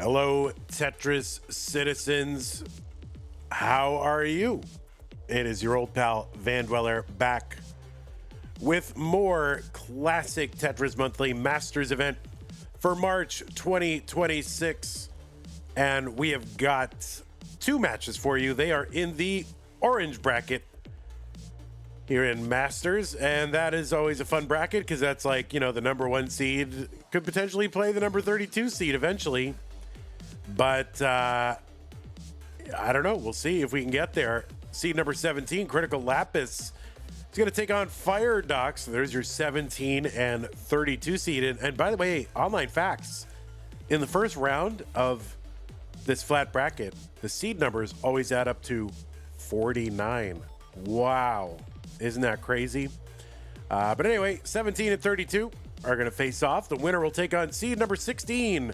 Hello, Tetris citizens. How are you? It is your old pal, Van Dweller, back with more classic Tetris Monthly Masters event for March 2026. And we have got two matches for you. They are in the orange bracket here in Masters, and that is always a fun bracket because that's like, you know, the number 1 seed could potentially play the number 32 seed eventually. But I don't know. We'll see if we can get there. Seed number 17, Crytical Lapis, is going to take on Firedox. There's your 17 and 32 seed. And by the way, online facts, in the first round of this flat bracket, the seed numbers always add up to 49. Wow. Isn't that crazy? But anyway, 17 and 32 are going to face off. The winner will take on seed number 16,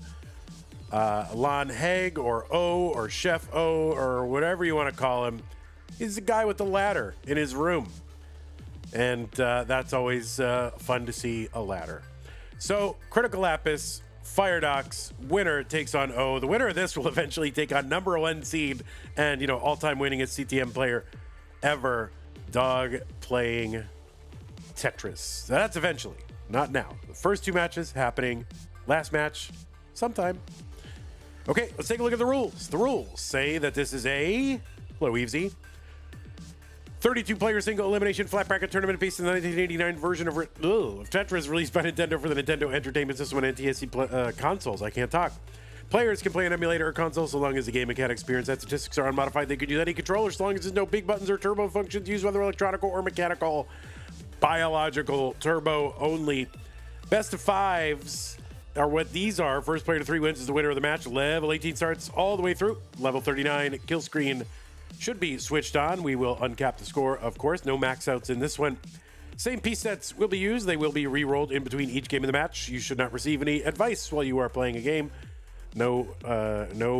Lon Haig, or O, or Chef O, or whatever you want to call him. He's the guy with the ladder in his room. And that's always fun to see, a ladder. So, Crytical Lapis, Firedox, winner takes on O. The winner of this will eventually take on number 1 seed and, you know, all-time winningest CTM player ever, Dog, playing Tetris. So that's eventually, not now. The first 2 matches happening, last match sometime. Okay, let's take a look at the rules. The rules say that this is a, hello Eavesy, 32-player single elimination flat bracket tournament based on the 1989 version of Tetris released by Nintendo for the Nintendo Entertainment System and NTSC consoles. I can't talk. Players can play an emulator or console so long as the game mechanics, experience, and statistics are unmodified. They could use any controller so long as there's no big buttons or turbo functions used, whether electronic or mechanical. Biological, turbo only. Best of 5s are what these are. First player to 3 wins is the winner of the match. Level 18 starts all the way through. Level 39 kill screen should be switched on. We will uncap the score, of course. No max outs in this one. Same piece sets will be used. They will be re-rolled in between each game of the match. You should not receive any advice while you are playing a game. No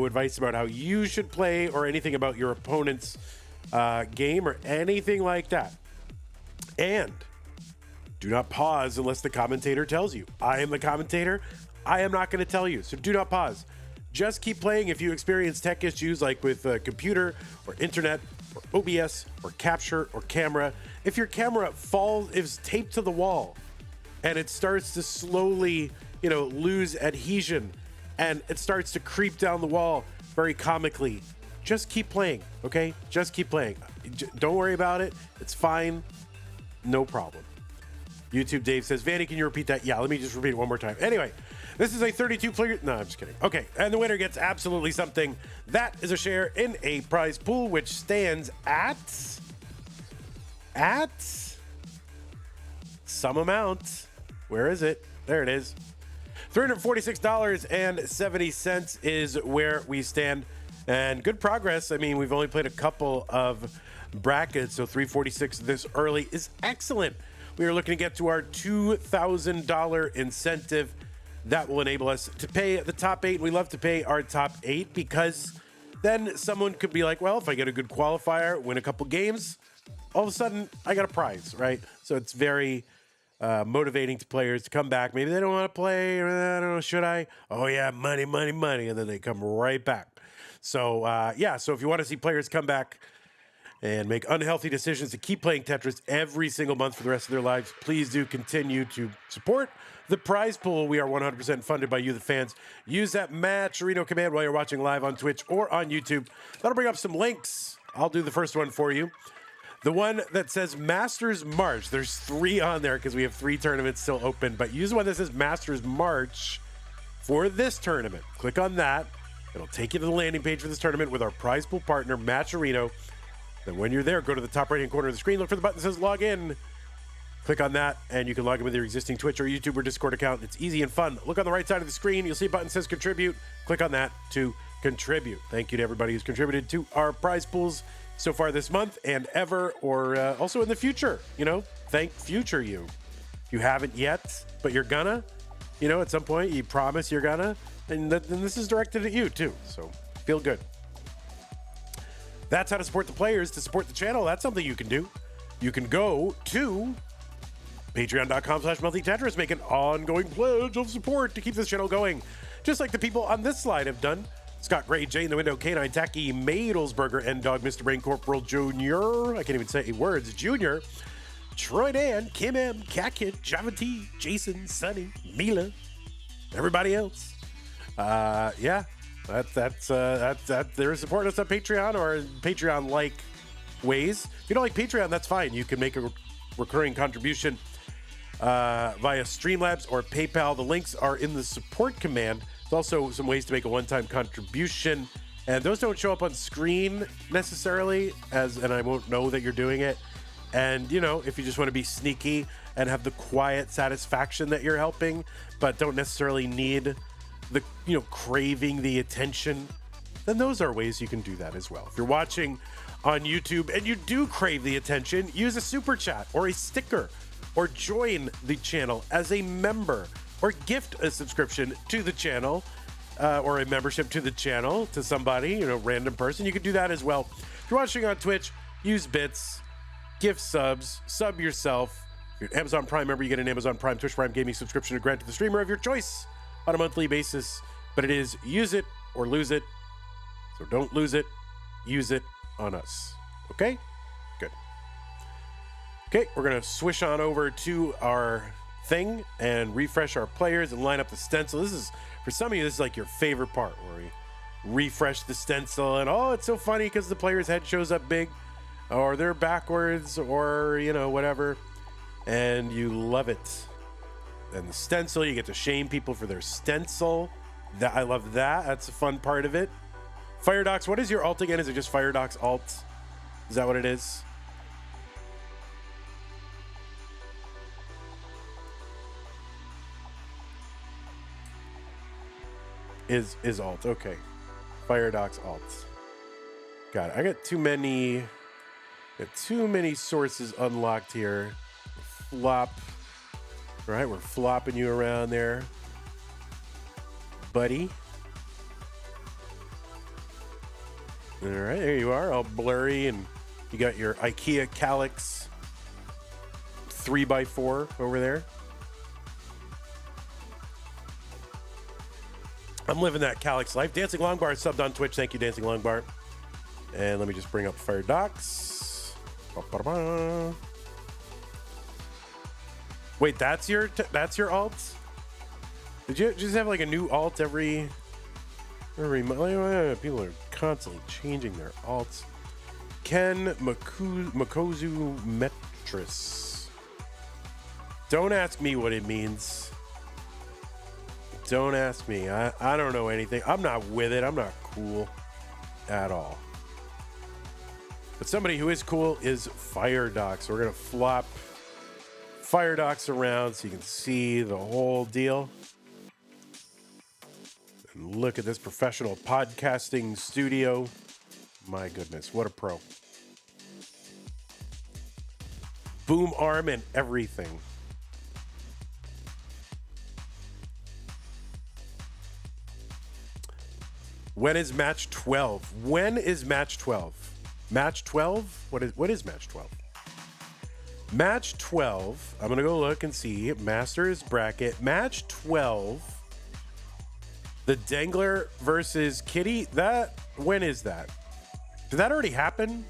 advice about how you should play or anything about your opponent's game or anything like that. And do not pause unless the commentator tells you. I am the commentator. I am not going to tell you, so do not pause. Just keep playing if you experience tech issues like with computer or internet or OBS or capture or camera. If your camera is taped to the wall and it starts to slowly, you know, lose adhesion and it starts to creep down the wall very comically, just keep playing, okay? Just keep playing. Don't worry about it. It's fine. No problem. YouTube Dave says, Vanny, can you repeat that? Yeah, let me just repeat it one more time. Anyway, this is a 32-player... No, I'm just kidding. Okay, and the winner gets absolutely something. That is a share in a prize pool, which stands at some amount. Where is it? There it is. $346.70 is where we stand. And good progress. I mean, we've only played a couple of brackets, so $346 this early is excellent. We are looking to get to our $2,000 incentive. That will enable us to pay the top 8. We love to pay our top 8 because then someone could be like, well, if I get a good qualifier, win a couple games, all of a sudden I got a prize, right? So it's very motivating to players to come back. Maybe they don't want to play, or I don't know, should I? Oh yeah, money, money, money. And then they come right back. So yeah, so if you want to see players come back and make unhealthy decisions to keep playing Tetris every single month for the rest of their lives, please do continue to support the prize pool. We are 100% funded by you, the fans. Use that Matcherino command while you're watching live on Twitch or on YouTube. That'll bring up some links. I'll do the first one for you. The one that says Masters March. There's 3 on there because we have 3 tournaments still open, but use the one that says Masters March for this tournament. Click on that. It'll take you to the landing page for this tournament with our prize pool partner, Matcherino. Then when you're there, go to the top right-hand corner of the screen, look for the button that says log in. Click on that, and you can log in with your existing Twitch or YouTube or Discord account. It's easy and fun. Look on the right side of the screen. You'll see a button that says contribute. Click on that to contribute. Thank you to everybody who's contributed to our prize pools so far this month and ever, or also in the future. You know, thank future you. If you haven't yet, but you're gonna, you know, at some point, you promise you're gonna, and then this is directed at you too. So feel good. That's how to support the players. To support the channel, that's something you can do. You can go to patreon.com/multitetris, make an ongoing pledge of support to keep this channel going. just like the people on this slide have done. Scott Gray, Jay in the Window, K9 Tacky, Madelsberger, N Dog, Mr. Brain Corporal Jr. I can't even say words. Junior, Troy Dan, Kim M, Cat Kid, Java T, Jason, Sunny, Mila, everybody else. Yeah, that's they're supporting us on Patreon or Patreon-like ways. If you don't like Patreon, that's fine. You can make a recurring contribution via Streamlabs or PayPal. The links are in the support command. There's also some ways to make a one-time contribution, and those don't show up on screen necessarily, and I won't know that you're doing it. And, you know, if you just want to be sneaky and have the quiet satisfaction that you're helping, but don't necessarily need the, craving the attention, then those are ways you can do that as well. If you're watching on YouTube and you do crave the attention, use a super chat or a sticker, or join the channel as a member, or gift a subscription to the channel, or a membership to the channel to somebody, random person. You can do that as well. If you're watching on Twitch, use bits, gift subs, sub yourself. If you're an Amazon Prime member, you get an Amazon Prime, Twitch Prime gaming subscription to grant to the streamer of your choice on a monthly basis. But it is use it or lose it. So don't lose it, use it on us. Okay? Good. Okay, we're gonna swish on over to our thing and refresh our players and line up the stencil. This is, for some of you, this is like your favorite part, where we refresh the stencil and it's so funny because the player's head shows up big, or they're backwards, or whatever, and you love it. And the stencil, you get to shame people for their stencil. I love that. That's a fun part of it. Firedox, what is your alt again? Is it just Firedox alt? Is that what it is? Is alt. Okay. Firedox alt. Got it. I got too many sources unlocked here. Flop. All right, we're flopping you around there, buddy. All right, there you are, all blurry, and you got your IKEA Calyx 3x4 over there. I'm living that Calyx life. Dancing Longbar subbed on Twitch. Thank you, Dancing Longbar. And let me just bring up Firedox. Ba-ba-ba. Wait, that's your alt? Did you just have like a new alt every month? People are constantly changing their alts. Ken Makozu Metris. Don't ask me what it means. Don't ask me. I don't know anything. I'm not with it. I'm not cool at all. But somebody who is cool is Firedox. We're going to flop Firedox around so you can see the whole deal. And look at this professional podcasting studio. My goodness, what a pro. Boom arm and everything. When is match 12? When is match 12? Match 12? What is match 12? Match 12. I'm going to go look and see. Masters bracket. Match 12. The Dangler versus Kitty. When is that? Did that already happen?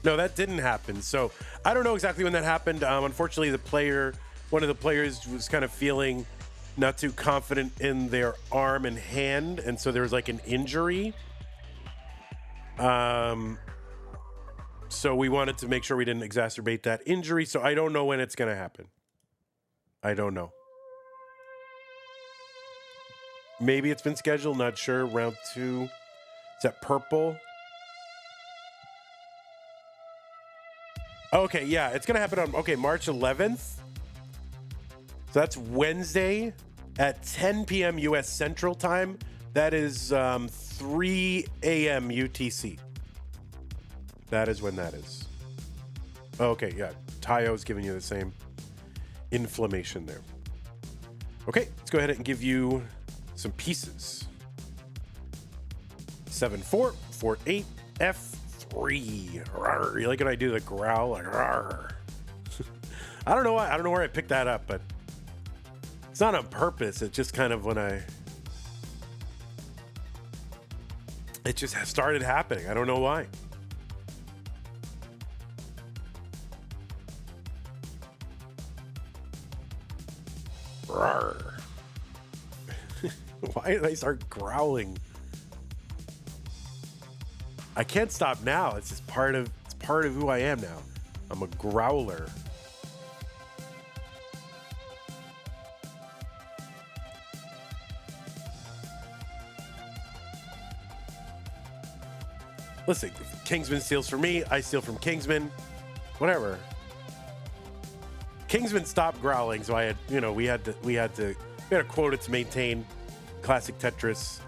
No, that didn't happen. So I don't know exactly when that happened. Unfortunately, one of the players was kind of feeling not too confident in their arm and hand, and so there was like an injury. So we wanted to make sure we didn't exacerbate that injury. So I don't know when it's going to happen. I don't know. Maybe it's been scheduled. Not sure. Round 2. Is that purple? Okay, yeah. It's going to happen on, March 11th. So that's Wednesday at 10 p.m. U.S. Central Time. That is 3 a.m. UTC. That is when that is. Okay, yeah. Tayo's giving you the same inflammation there. Okay, let's go ahead and give you some pieces. 7-4, 4-8, F3. Rawr. You like when I do the growl? Like, rawr. I don't know where I picked that up, but it's not on purpose. It's just kind of when I It just has started happening. I don't know why. Rawr. Why did I start growling? I can't stop now. It's just part of who I am now. I'm a growler. Listen, Kingsman steals from me, I steal from Kingsman. Whatever. Kingsman stopped growling, so I had, we had a quota to maintain. Classic Tetris.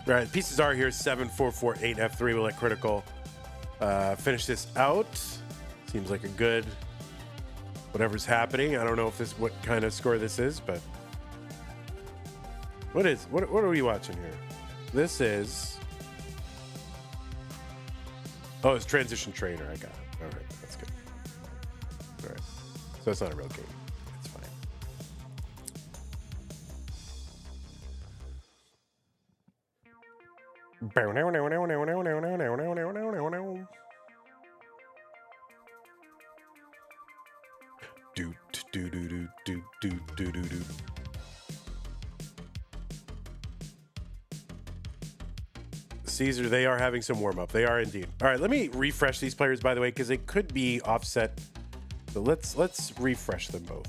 All right, pieces are here. 7-4-4-8 F3. We'll let Crytical finish this out. Seems like a good whatever's happening. I don't know if what kind of score this is, but what are we watching here? This is it's Transition Trader. I got it. All right, that's good. All right, so it's not a real game. It's fine. Do. Caesar, they are having some warm up. They are indeed. All right, let me refresh these players, by the way, because they could be offset. So let's refresh them both.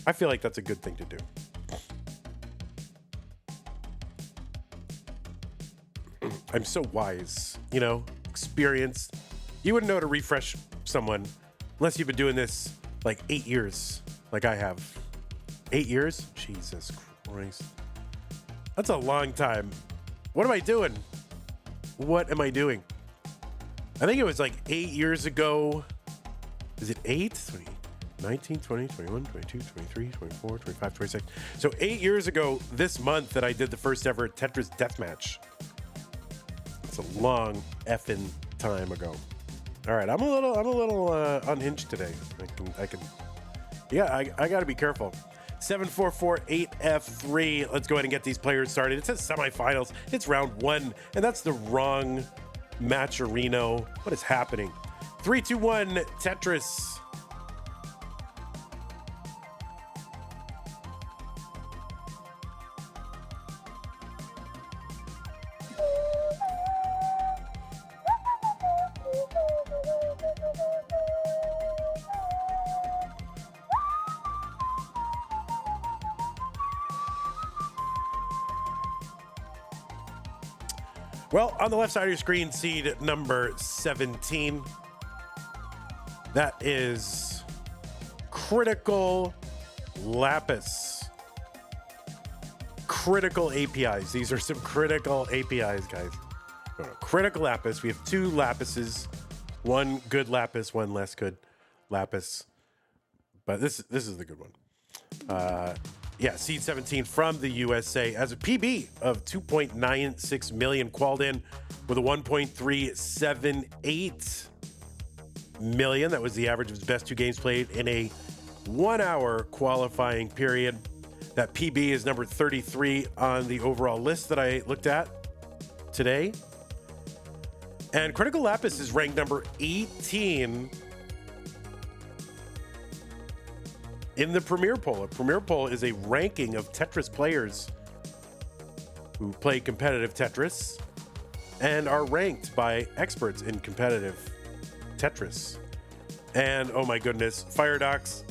I feel like that's a good thing to do. I'm so wise, experienced. You wouldn't know how to refresh someone unless you've been doing this like 8 years, like I have. 8 years? Jesus Christ. That's a long time. What am I doing? What am I doing? I think it was like 8 years ago. Is it 8? 19, 20, 21, 22, 23, 24, 25, 26. So 8 years ago this month that I did the first ever Tetris deathmatch. It's a long effing time ago. All right, I'm a little unhinged today. I got to be careful. 7-4-4-8 F3. Let's go ahead and get these players started. It says semifinals. It's round 1, and that's the wrong matcherino. What is happening? 3, 2, 1, Tetris. Well, on the left side of your screen, seed number 17. That is Critical Lapis. Critical APIs. These are some critical APIs, guys. Critical Lapis. We have 2 Lapises. One good Lapis, one less good Lapis. But this is the good one. Seed 17 from the USA as a PB of 2.96 million, qualled in with a 1.378 million. That was the average of his best 2 games played in a 1-hour qualifying period. That PB is number 33 on the overall list that I looked at today. And Critical Lapis is ranked number 18 in the Premier Poll. A Premier Poll is a ranking of Tetris players who play competitive Tetris and are ranked by experts in competitive Tetris. And oh my goodness, Firedox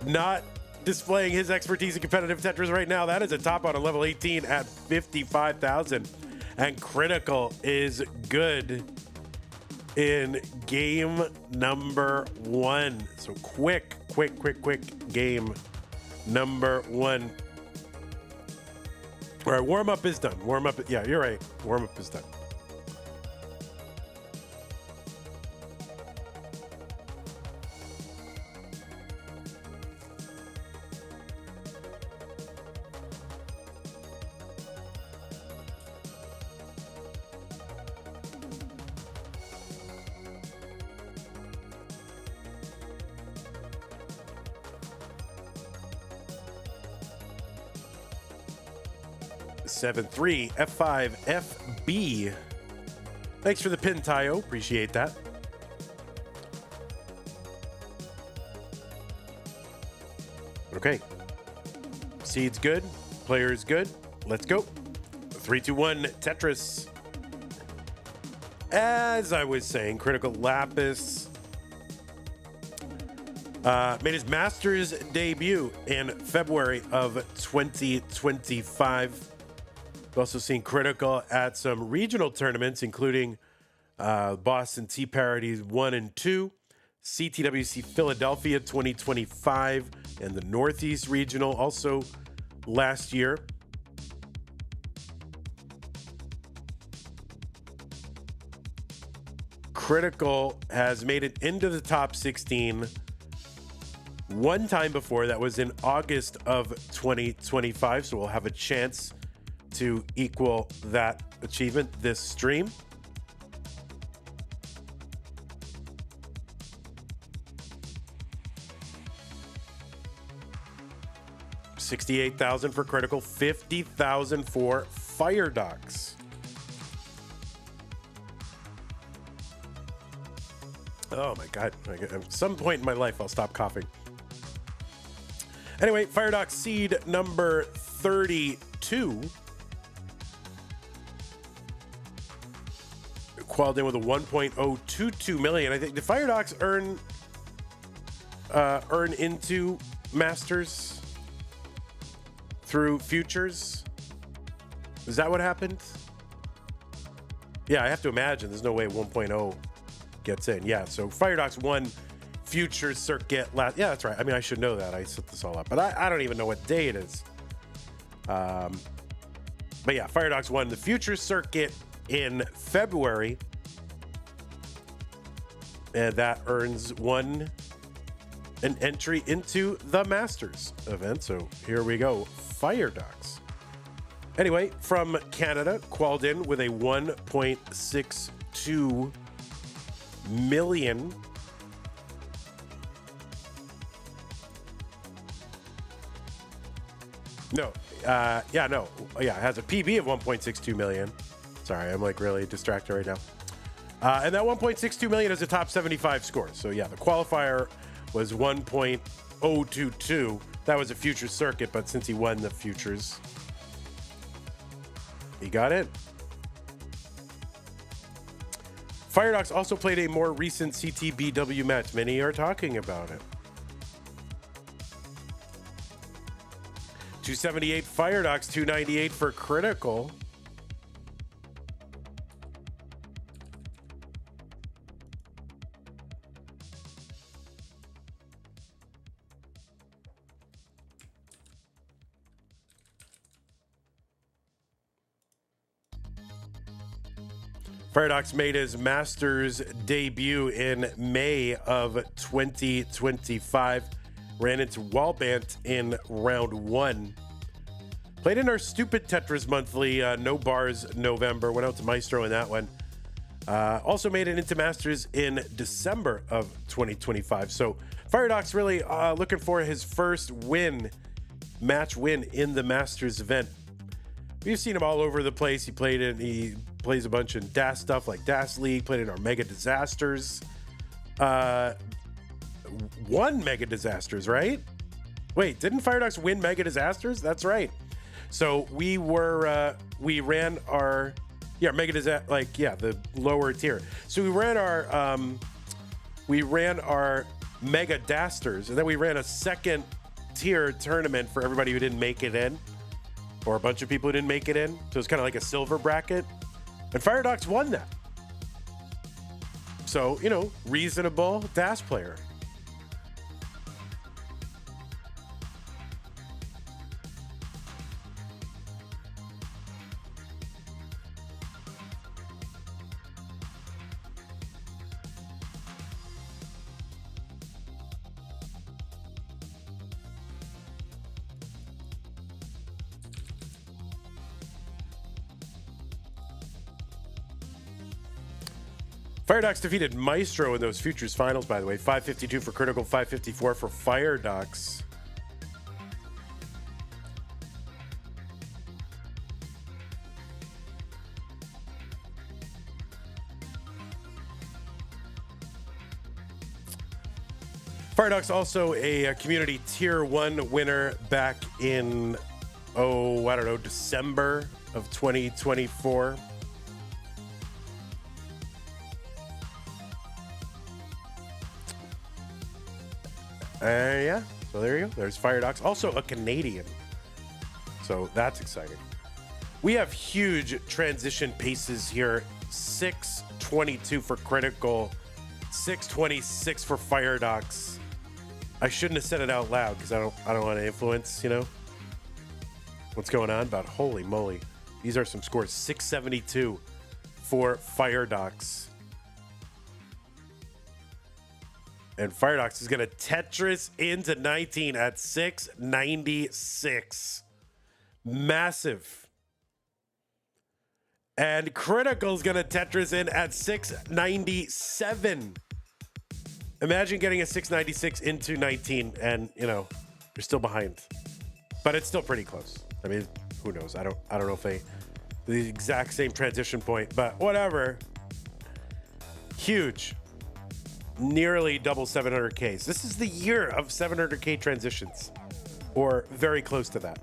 not displaying his expertise in competitive Tetris right now. That is a top out on level 18 at 55,000. And Critical is good in game number 1. So quick game number 1. All right, warm up is done. Yeah, you're right. Warm up is done. 673 F5 FB. Thanks for the pin, Tayo. Appreciate that. Okay. Seed's good. Player's good. Let's go. 3, 2, 1, Tetris. As I was saying, Critical Lapis made his Masters debut in February of 2025. We've also seen Critical at some regional tournaments, including Boston Tea Parodies 1 and 2, CTWC Philadelphia 2025, and the Northeast Regional also last year. Critical has made it into the top 16 one time before. That was in August of 2025, so we'll have a chance to equal that achievement this stream. $68,000 for Critical, $50,000 for Firedox. Oh my God. At some point in my life, I'll stop coughing. Anyway, Firedox seed number 32. Qualified in with a 1.022 million. I think, did Firedox earn into Masters through futures? Is that what happened? Yeah, I have to imagine. There's no way 1.0 gets in. Yeah, so Firedox won Futures Circuit last. Yeah, that's right. I mean, I should know that. I set this all up, but I don't even know what day it is. But yeah, Firedox won the Futures Circuit in February, and that earns an entry into the Masters event. So here we go, Firedox. Anyway, from Canada, qualified in with a 1.62 million. No, it has a PB of 1.62 million. Sorry, I'm like really distracted right now. And that 1.62 million is a top 75 score. So yeah, the qualifier was 1.022. That was a futures circuit, but since he won the futures, he got it. Firedox also played a more recent CTBW match. Many are talking about it. 278 Firedox, 298 for Critical. Firedox made his Masters debut in May of 2025. Ran into Wallbant in round 1. Played in our stupid Tetris monthly, no bars November. Went out to Maestro in that one. Also made it into Masters in December of 2025. So Firedox really looking for his first match win in the Masters event. We've seen him all over the place. He plays a bunch of DAS stuff like DAS League, played in our Mega Disasters. Won Mega Disasters, right? Wait, didn't Firedox win Mega Disasters? That's right. So we ran our Mega Disaster, the lower tier. So we ran our Mega Dasters, and then we ran a second tier tournament for everybody who didn't make it in, or a bunch of people who didn't make it in. So it's kind of like a silver bracket, and Firedox won that. So, reasonable DAS player. Firedox defeated Maestro in those Futures finals, by the way. 552 for Critical, 554 for Firedox. Firedox also a community tier 1 winner back in, oh, I don't know, December of 2024. Yeah, so there you go. There's Firedox, also a Canadian. So that's exciting. We have huge transition paces here. 622 for Critical, 626 for Firedox. I shouldn't have said it out loud because I don't want to influence, you know, what's going on. But holy moly, these are some scores. 672 for Firedox. And Firedox is going to Tetris into 19 at 696. Massive. And Critical is going to Tetris in at 697. Imagine getting a 696 into 19 and, you know, you're still behind. But it's still pretty close. I mean, who knows? I don't know if they the exact same transition point, but whatever. Huge. Nearly double 700Ks. This is the year of 700K transitions, or very close to that.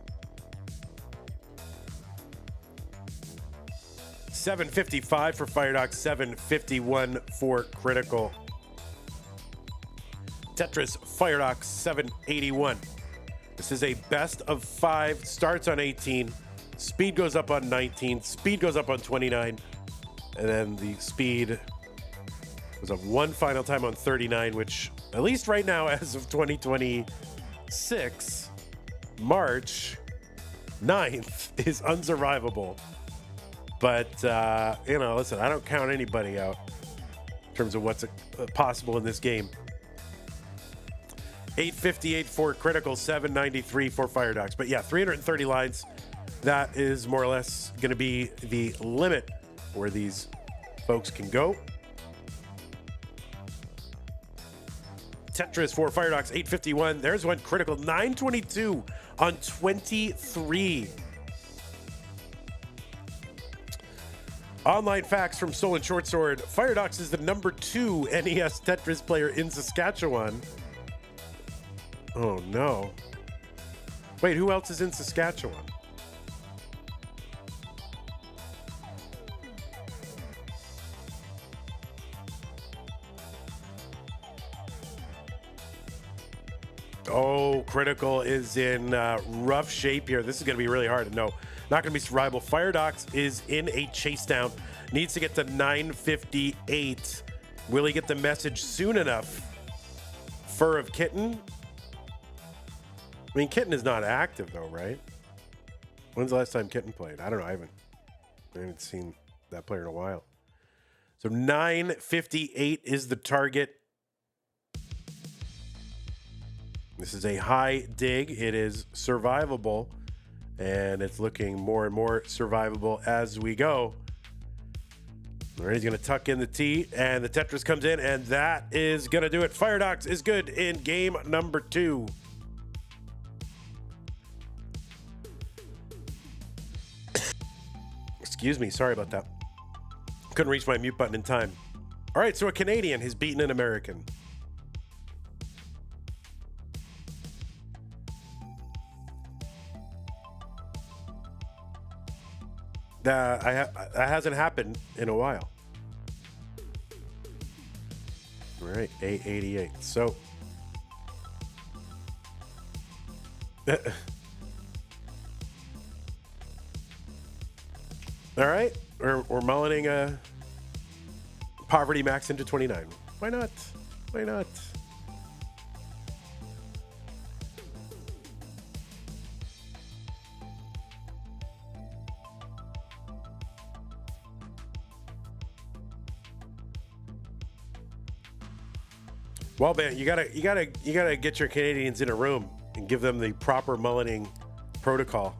755 for Firedox, 751 for Critical. Tetris Firedox 781. This is a best of 5. Starts on 18. Speed goes up on 19. Speed goes up on 29. And then the speed was up one final time on 39, which at least right now, as of 2026, March 9th, is unsurvivable. But, you know, listen, I don't count anybody out in terms of what's possible in this game. 858 for Critical, 793 for Firedox. But yeah, 330 lines. That is more or less going to be the limit where these folks can go. Tetris for Firedox, 851. There's one. Critical, 922 on 23. Online facts from Stolen Short Sword. Firedox is the number 2 NES Tetris player in Saskatchewan. Oh, no. Wait, who else is in Saskatchewan? Oh, Critical is in rough shape here. This is going to be really hard. No, not going to be survivable. Firedox is in a chase down. Needs to get to 958. Will he get the message soon enough? Fur of Kitten? I mean, Kitten is not active, though, right? When's the last time Kitten played? I don't know. I haven't seen that player in a while. So 958 is the target. This is a high dig. It is survivable, and it's looking more and more survivable as we go. All right, he's going to tuck in the T, and the Tetris comes in, and that is going to do it. Firedox is good in game number 2. Excuse me. Sorry about that. Couldn't reach my mute button in time. All right, so a Canadian has beaten an American. That hasn't happened in a while. All right, 888. So, all right, we're mullining a poverty max into 29. Why not? Why not? Well, man, you gotta get your Canadians in a room and give them the proper mulleting protocol.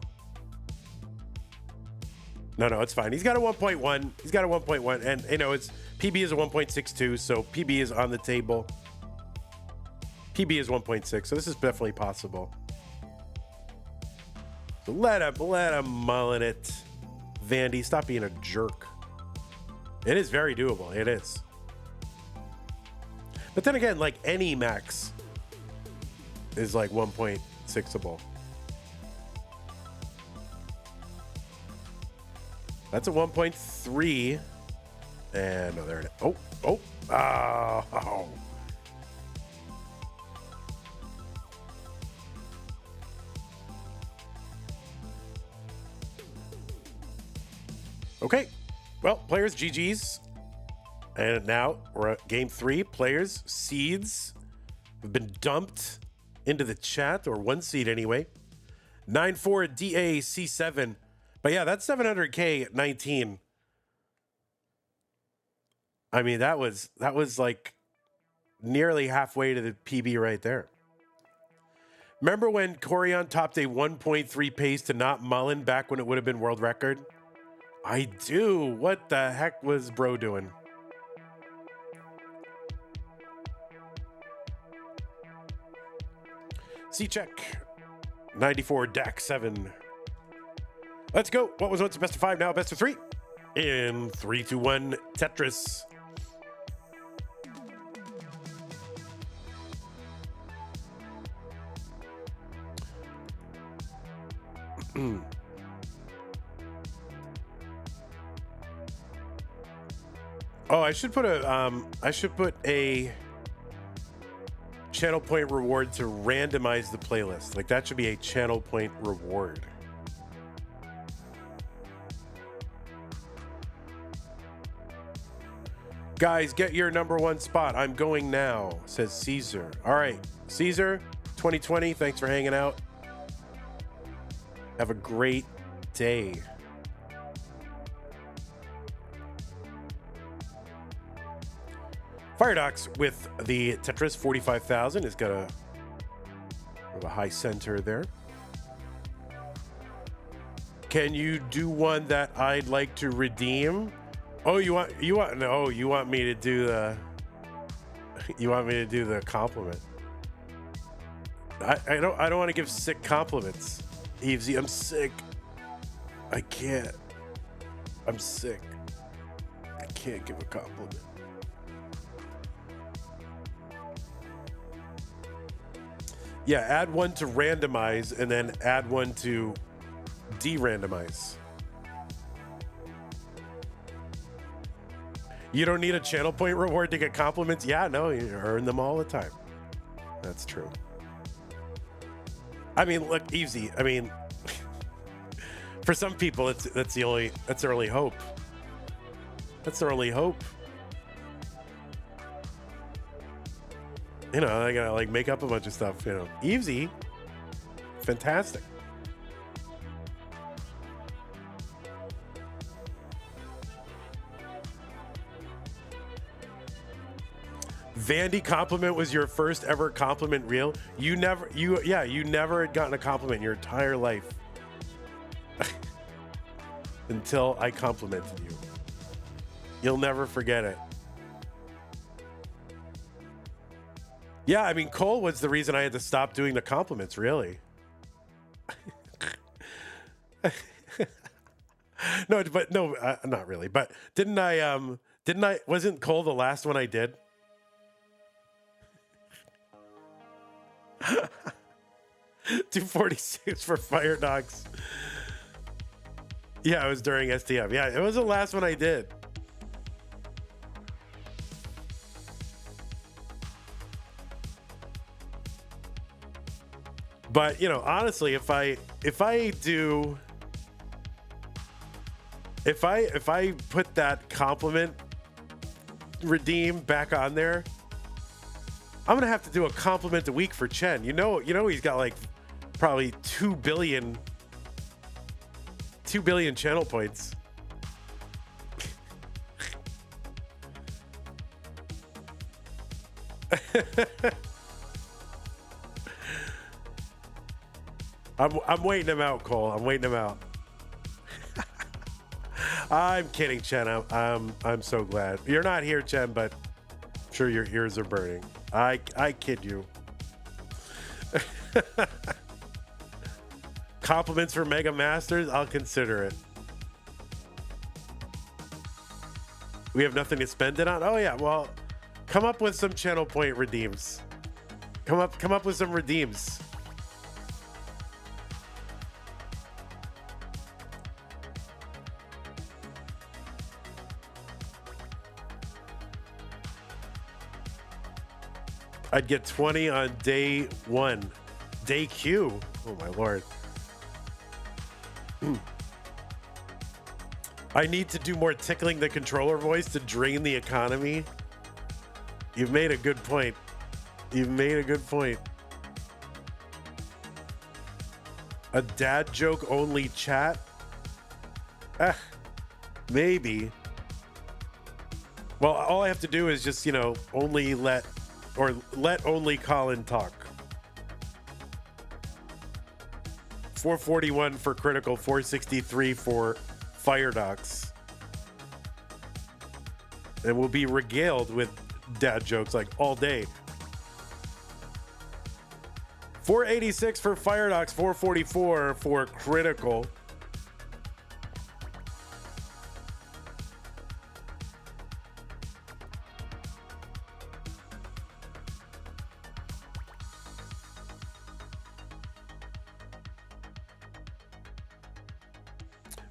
No, it's fine. He's got a 1.1. He's got a 1.1, and you know it's PB is a 1.62, so PB is on the table. PB is 1.6, so this is definitely possible. So let him mullen it. Vandy, stop being a jerk. It is very doable. It is. But then again, like any max is like 1.6able. That's a 1.3. And no, there it is. Oh. Okay. Well, players, GG's. And now we're at game 3. Players, seeds have been dumped into the chat, or one seed anyway. 9-4 DAC7. But yeah, that's 700K at 19. I mean, that was like nearly halfway to the PB right there. Remember when Corian topped a 1.3 pace to not Mullen back when it would have been world record? I do. What the heck was bro doing? C check. 94 DAC 7. Let's go. What was once a best of 5, now best of 3. In 3, 2, 1, Tetris. Oh, I should put a channel point reward to randomize the playlist. Like, that should be a channel point reward. Guys, get your number 1 spot. I'm going now, says Caesar. All right, Caesar, 2020, thanks for hanging out. Have a great day. Firedox with the Tetris 45,000 has got a high center there. Can you do one that I'd like to redeem? Oh, you want me to do the compliment. I don't want to give sick compliments. Evesy, I'm sick. I can't. I'm sick. I can't give a compliment. Yeah, add one to randomize and then add one to de-randomize. You don't need a channel point reward to get compliments? Yeah, no, you earn them all the time. That's true. I mean, look, Evesy, I mean, for some people, that's their only hope. That's their only hope. You know, I gotta like make up a bunch of stuff, you know. Evesy, fantastic. Vandy compliment was your first ever compliment reel. You never had gotten a compliment in your entire life until I complimented you. You'll never forget it. Yeah, I mean, Cole was the reason I had to stop doing the compliments, really. No, not really. But wasn't Cole the last one I did? 246 for Firedox. Yeah, it was during STF. Yeah, it was the last one I did. But, you know, honestly, if I put that compliment redeem back on there, I'm gonna have to do a compliment a week for Chen. You know he's got like probably 2 billion channel points. I'm waiting him out, Cole. I'm waiting him out. I'm kidding, Chen. I'm so glad you're not here, Chen, but I'm sure your ears are burning. I kid you. Compliments for Mega Masters? I'll consider it. We have nothing to spend it on? Oh yeah, well, come up with some channel point redeems. Come up with some redeems. I'd get 20 on day 1. Day Q. Oh my lord. I need to do more tickling the controller voice to drain the economy. You've made a good point. You've made a good point. A dad joke only chat? Maybe. Well, all I have to do is just, you know, only let only Colin talk. 441 for Critical, 463 for Firedox. And we'll be regaled with dad jokes like all day. 486 for Firedox, 444 for Critical.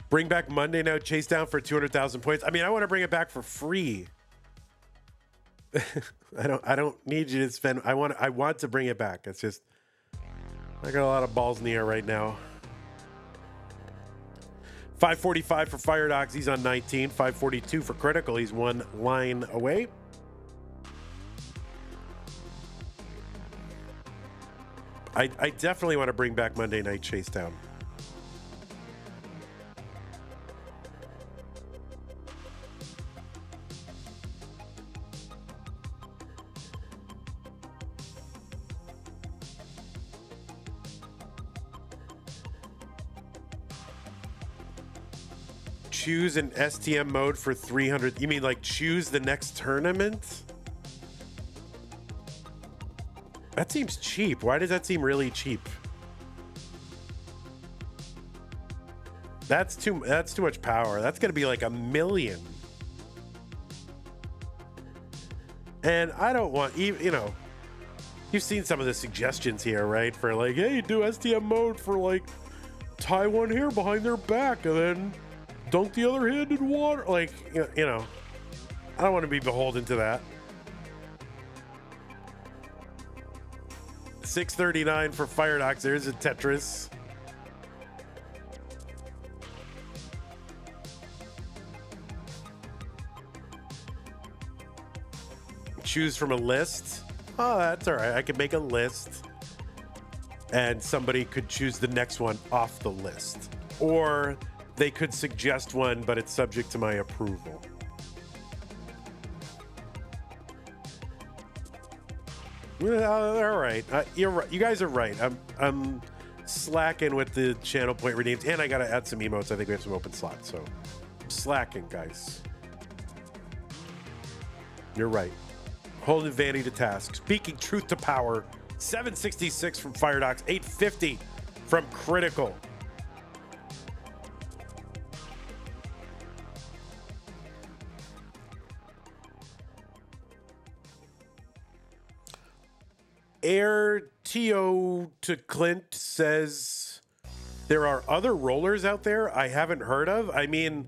Bring back Monday Night Chase Down for 200,000 points. I mean, I want to bring it back for free. I don't need you to spend. I want to bring it back. It's just I got a lot of balls in the air right now. 545 for Firedox. He's on 19. 542 for Critical. He's one line away. I definitely want to bring back Monday Night Chase Down. Choose an STM mode for 300. You mean like choose the next tournament? That seems cheap. Why does that seem really cheap? That's too much power. That's gonna be like 1 million. And I don't want, you know, you've seen some of the suggestions here, right? For like, hey, do STM mode for like tie one here behind their back and then dunk the other hand in water. Like, you know, I don't want to be beholden to that. 639 for Firedox. There's a Tetris. Choose from a list. Oh, that's all right. I could make a list and somebody could choose the next one off the list. Or they could suggest one, but it's subject to my approval. All right, you're right. You guys are right. I'm slacking with the channel point redeems, and I gotta add some emotes. I think we have some open slots, so slacking, guys. You're right. Holding vanity to task. Speaking truth to power. 766 from Firedox. 850 from Critical. Air TO to Clint says there are other rollers out there I haven't heard of. I mean,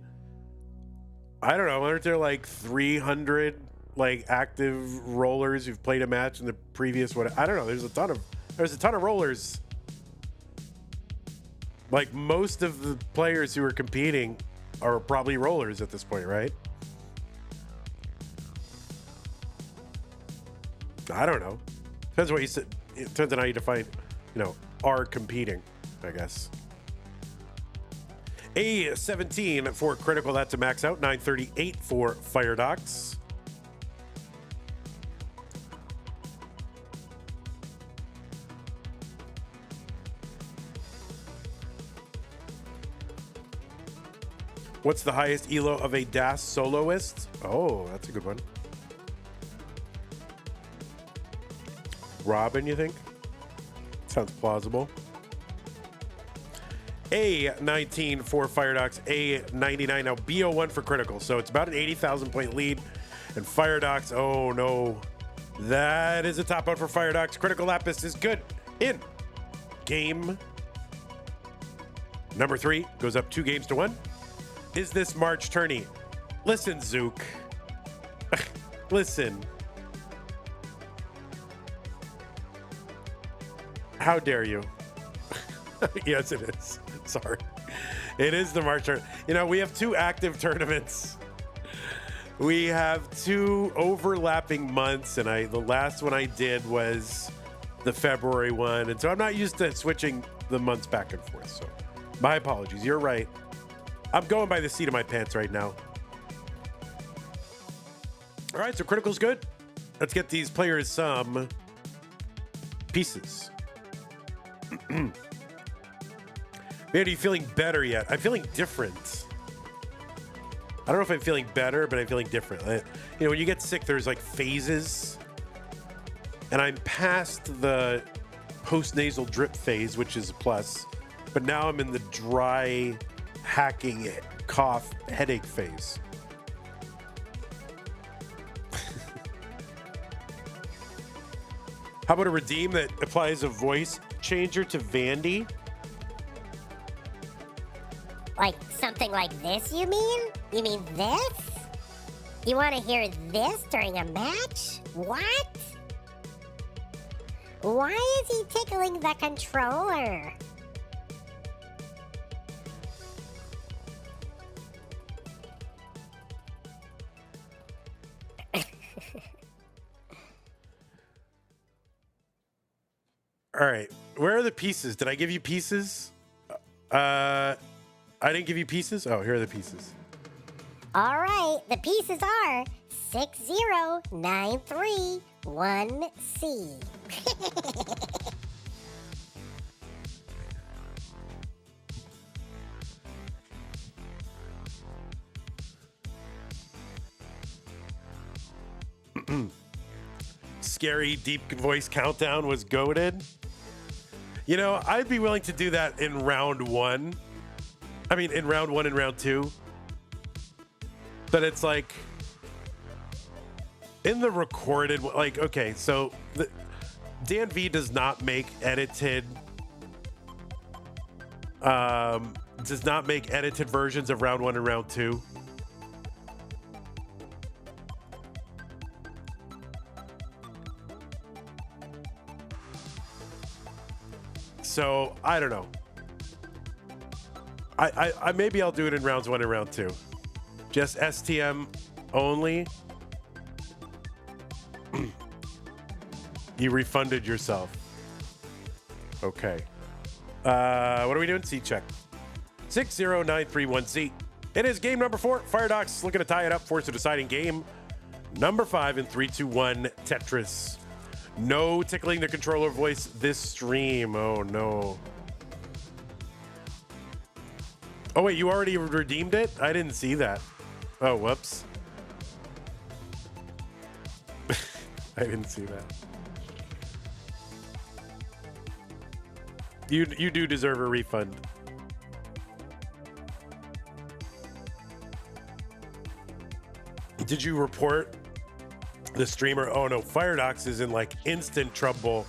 I don't know. Aren't there like 300 like active rollers who've played a match in the previous one? I don't know. There's a ton of rollers. Like most of the players who are competing are probably rollers at this point, right? I don't know. Depends what you said. It depends on how you define, you know, are competing, I guess. A 17 for Critical. That's a max out. 938 for Firedox. What's the highest elo of a DAS soloist? Oh, that's a good one. Robin, you think? Sounds plausible. A19 for Firedox, A99. Now BO1 for Critical. So it's about an 80,000 point lead. And Firedox, oh no. That is a top out for Firedox. Critical Lapis is good in game number 3. Goes up 2 games to 1. Is this March tourney? Listen, Zook. Listen. How dare you? Yes, it is. Sorry. It is the March tournament. You know, we have 2 active tournaments. We have 2 overlapping months, and the last one I did was the February one, and so I'm not used to switching the months back and forth, so my apologies. You're right. I'm going by the seat of my pants right now. All right, so Critical's good. Let's get these players some pieces. Man, are you feeling better yet? I'm feeling different. I don't know if I'm feeling better, but I'm feeling different. You know, when you get sick, there's like phases. And I'm past the post-nasal drip phase, which is a plus. But now I'm in the dry, hacking, cough, headache phase. How about a redeem that applies a voice changer to Vandy? Like something like this, you mean? You mean this? You want to hear this during a match? What? Why is he tickling the controller? All right, where are the pieces? Did I give you pieces? I didn't give you pieces? Oh, here are the pieces. All right, the pieces are 60931C. Scary deep voice countdown was goated. You know, I'd be willing to do that in round 1. I mean, in round 1 and round 2. But it's like in the recorded, like, okay, so Dan V does not make edited versions of round 1 and round 2. So I don't know. I maybe I'll do it in rounds 1 and round 2. Just STM only. You refunded yourself. Okay. What are we doing? Seat check. 60931C. It is game number 4. Firedox looking to tie it up. Force a deciding game. Number 5 in 3, 2, 1 Tetris. No tickling the controller voice this stream. Oh, no. Oh, wait, you already redeemed it? I didn't see that. Oh, whoops. I didn't see that. You do deserve a refund. Did you report the streamer? Oh no, Firedox is in like instant trouble.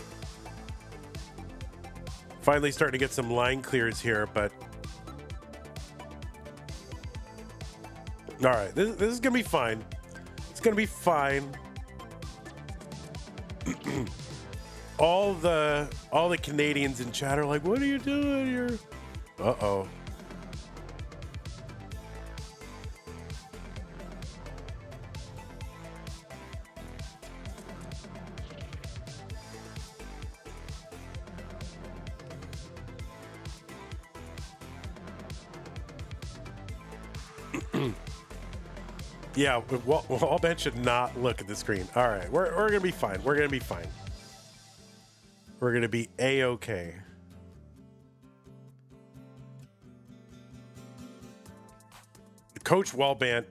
Finally starting to get some line clears here, but all right, this is gonna be fine. It's gonna be fine. all the Canadians in chat are like, "What are you doing here?" Uh-oh. Yeah, Wallband should not look at the screen. All right, we're gonna be fine. We're gonna be fine. We're gonna be A-okay. Coach Wallband.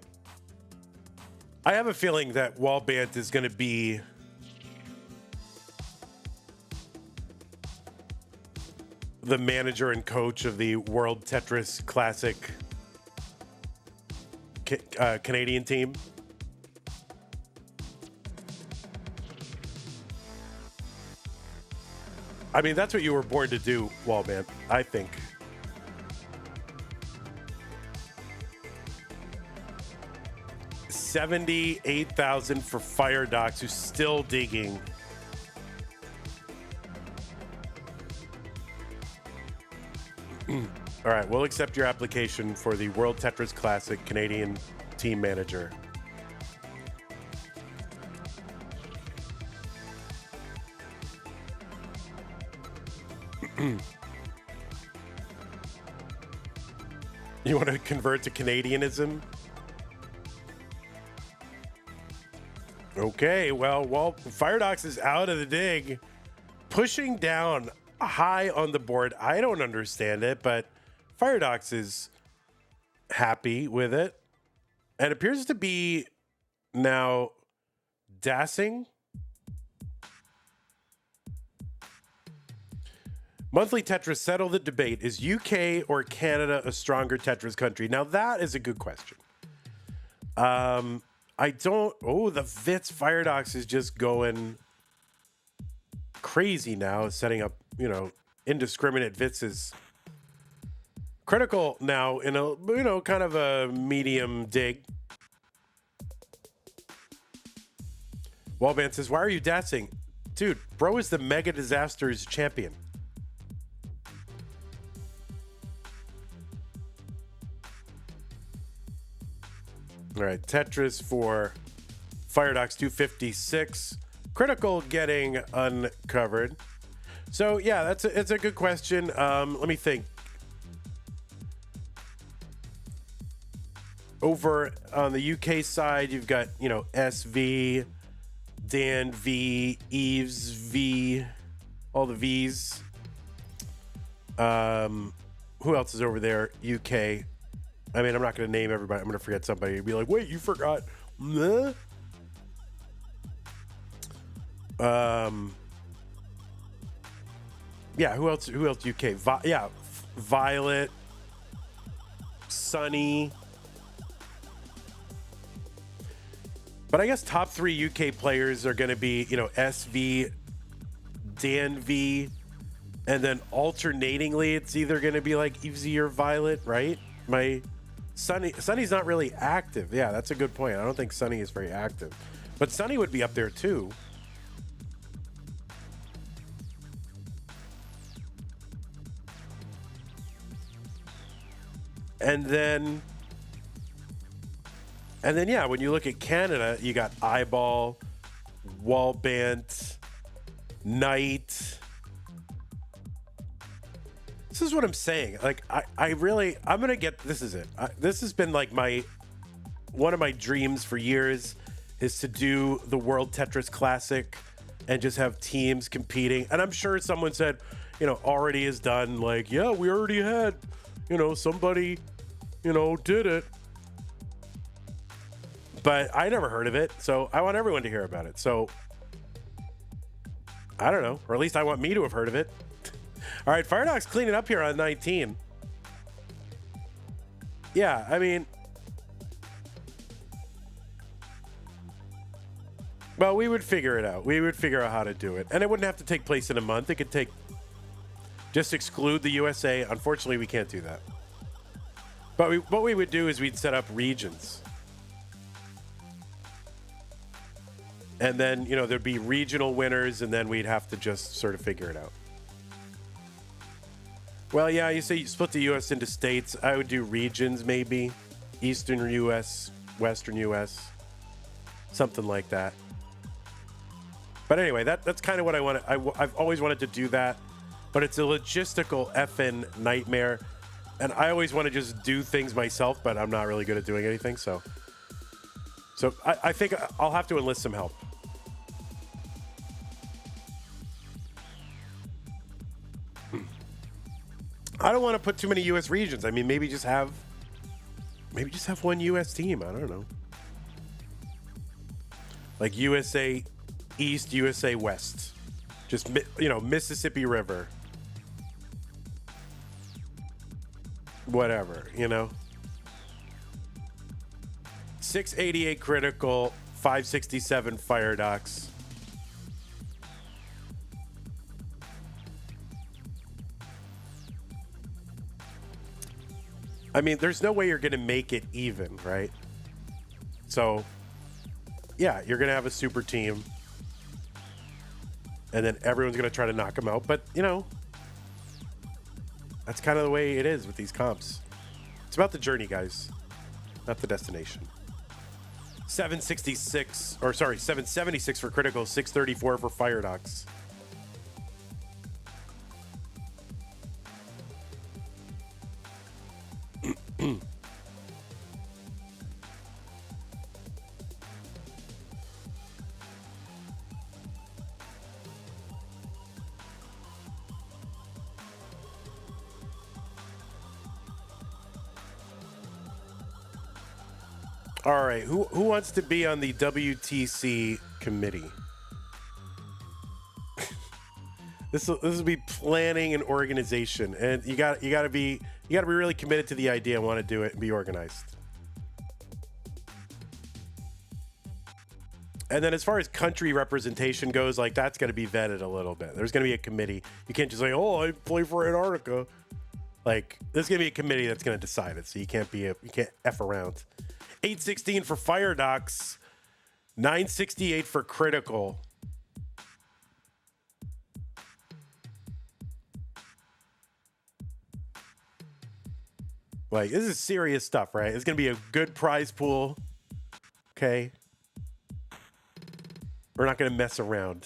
I have a feeling that Wallband is gonna be the manager and coach of the World Tetris Classic Canadian team. I mean, that's what you were born to do, Wallman, I think. $78,000 for Firedox, who's still digging. All right, we'll accept your application for the World Tetris Classic Canadian Team Manager. You want to convert to Canadianism? Okay, well, Firedox is out of the dig, pushing down high on the board. I don't understand it, but Firedox is happy with it and appears to be now dassing. Monthly Tetris, settle the debate. Is UK or Canada a stronger Tetris country? Now that is a good question. I don't. Oh, the Vits Firedox is just going crazy now, setting up, indiscriminate Vitses. Critical now in a, kind of a medium dig. Wallban says, why are you dancing? Dude, bro is the Mega Disasters champion. All right, Tetris for Firedox 256. Critical getting uncovered. So yeah, it's a good question. Let me think. Over on the UK side, you've got SV, Dan V, Eves V, all the V's. Who else is over there? UK. I mean, I'm not going to name everybody. I'm going to forget somebody. Be like, wait, you forgot. Yeah, who else UK? Violet, Sunny. But I guess top 3 UK players are going to be, SV, Dan V, and then alternatingly, it's either going to be like Evesy or Violet, right? Sunny's not really active. Yeah, that's a good point. I don't think Sunny is very active. But Sunny would be up there too. And then yeah, when you look at Canada, you got Eyeball, Wallbant, Knight. This is what I'm saying. Like, I'm gonna get. This is it. This has been like one of my dreams for years, is to do the World Tetris Classic and just have teams competing. And I'm sure someone said, already is done. Like, yeah, we already had, somebody, did it. But I never heard of it, so I want everyone to hear about it. So I don't know, or at least I want me to have heard of it. All right, Firedox cleaning up here on 19. Yeah, I mean, well, we would figure it out. We would figure out how to do it. And it wouldn't have to take place in a month. It could just exclude the USA. Unfortunately, we can't do that. But what we would do is we'd set up regions. And then, there'd be regional winners, and then we'd have to just sort of figure it out. Well, yeah, you say you split the U.S. into states. I would do regions, maybe. Eastern U.S., Western U.S., something like that. But anyway, that's kind of what I want. I've always wanted to do that, but it's a logistical effing nightmare. And I always want to just do things myself, but I'm not really good at doing anything. So I think I'll have to enlist some help. I don't want to put too many U.S. regions. I mean, maybe just have one U.S. team. I don't know. Like USA East, USA West. Just, Mississippi River. Whatever, 688 Critical, 567 Firedox. I mean, there's no way you're going to make it even, right? So, yeah, you're going to have a super team. And then everyone's going to try to knock them out. But, you know, that's kind of the way it is with these comps. It's about the journey, guys, not the destination. 766, or sorry, 776 for Critical, 634 for Firedox. All right, who wants to be on the WTC committee? This will be planning and organization, and you got to be really committed to the idea and want to do it and be organized. And then as far as country representation goes, like that's got to be vetted a little bit. There's going to be a committee. You can't just say, "Oh, I play for Antarctica." Like there's going to be a committee that's going to decide it. So you can't F around. 816 for Firedox, 968 for Critical. Like, this is serious stuff, right? It's going to be a good prize pool. Okay. We're not going to mess around.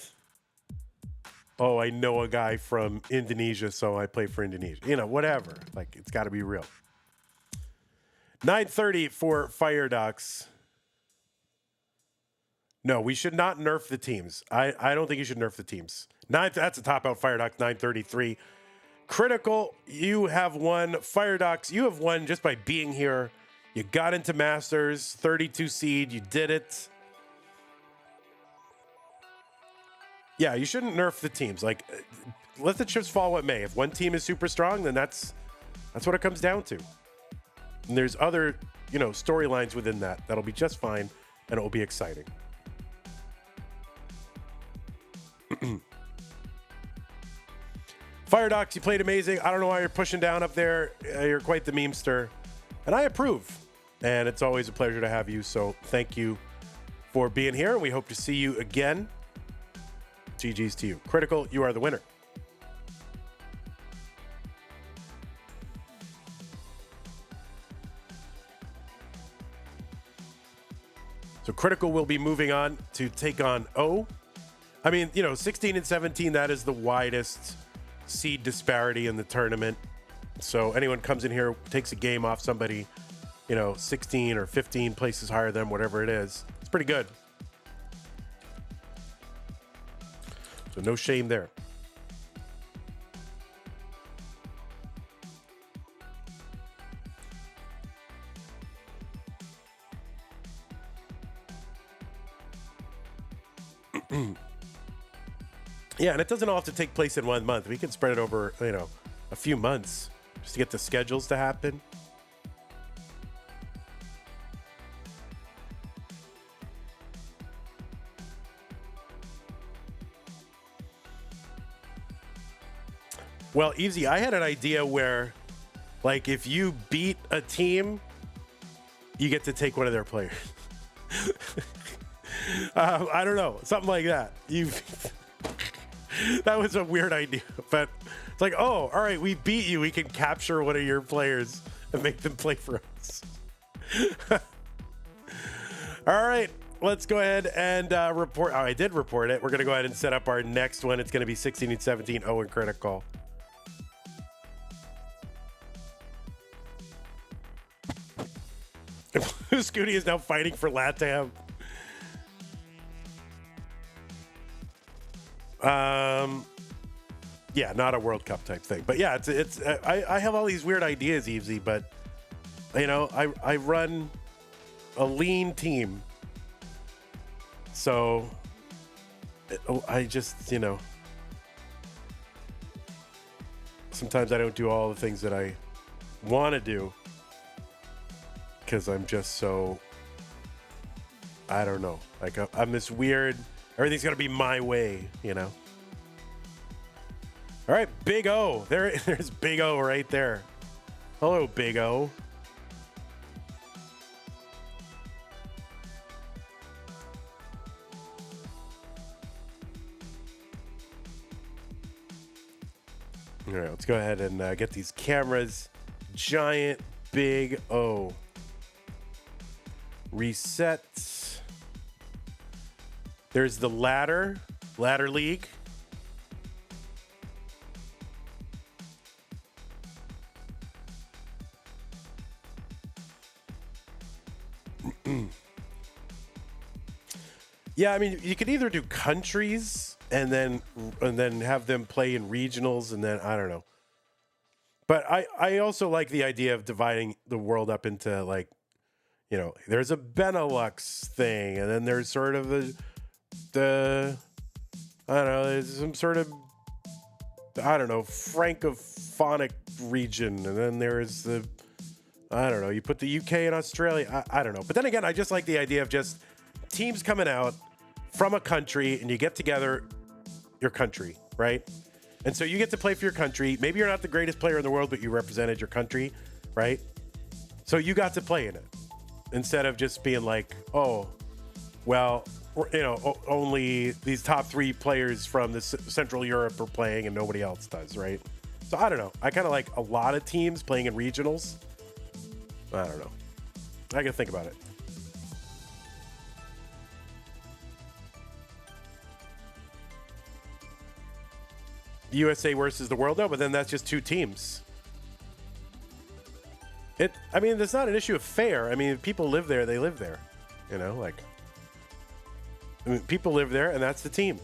Oh, I know a guy from Indonesia, so I play for Indonesia. You know, whatever. Like, it's got to be real. 930 for Firedox. No, we should not nerf the teams. I don't think you should nerf the teams. That's a top out Firedox, 933. Critical, you have won. Firedox, you have won just by being here. You got into Masters, 32 seed. You did it. Yeah, you shouldn't nerf the teams. Like, let the chips fall what may. If one team is super strong, then that's what it comes down to. And there's other, storylines within that. That'll be just fine, and it will be exciting. Firedox, you played amazing. I don't know why you're pushing down up there. You're quite the memester. And I approve. And it's always a pleasure to have you. So thank you for being here. We hope to see you again. GG's to you. Critical, you are the winner. So Critical will be moving on to take on O. I mean, 16 and 17, that is the widest seed disparity in the tournament. So anyone comes in here, takes a game off somebody, 16 or 15 places higher than whatever it is. It's pretty good. So no shame there. Yeah, and it doesn't all have to take place in 1 month. We can spread it over, a few months just to get the schedules to happen. Well, Easy, I had an idea where, like, if you beat a team, you get to take one of their players. I don't know, something like that. That was a weird idea, but it's like, oh, all right, we beat you. We can capture one of your players and make them play for us. All right, let's go ahead and report. Oh, I did report it. We're going to go ahead and set up our next one. It's going to be 16 and 17, O and Critical. Scooty is now fighting for LATAM. Yeah, not a World Cup type thing, but yeah, it's I have all these weird ideas, Evesy, but I run a lean team, so I just sometimes I don't do all the things that I want to do because I'm just so, I don't know, like I'm this weird. Everything's gonna be my way, All right, Big O. There's Big O right there. Hello, Big O. All right, let's go ahead and get these cameras. Giant, big O. Reset. There's the ladder league. Yeah, I mean, you could either do countries and then have them play in regionals, and then I don't know. But I also like the idea of dividing the world up into, like, you know, there's a Benelux thing, and then there's sort of the I don't know, there's some sort of, I don't know, francophonic region, and then there's the, I don't know, you put the UK and Australia. I don't know. But then again, I just like the idea of just teams coming out from a country, and you get together your country, right? And so you get to play for your country. Maybe you're not the greatest player in the world, but you represented your country, right? So you got to play in it instead of just being like, oh, well, you know, only these top 3 players from the Central Europe are playing and nobody else does, right? So I don't know. I kind of like a lot of teams playing in regionals. I don't know. I gotta think about it. USA versus the world, no, but then that's just 2 teams. I mean, it's not an issue of fair. I mean, if people live there, they live there. You know, like, I mean, people live there, and that's the team.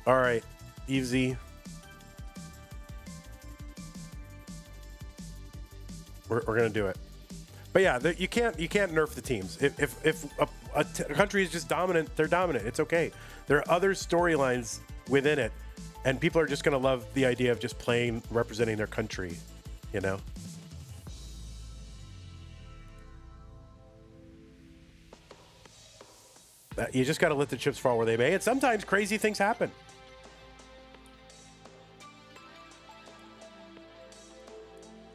All right, easy. We're gonna do it. But yeah, you can't nerf the teams. If a country is just dominant, they're dominant. It's okay. There are other storylines within it, and people are just going to love the idea of just playing, representing their country, you know? You just got to let the chips fall where they may, and sometimes crazy things happen.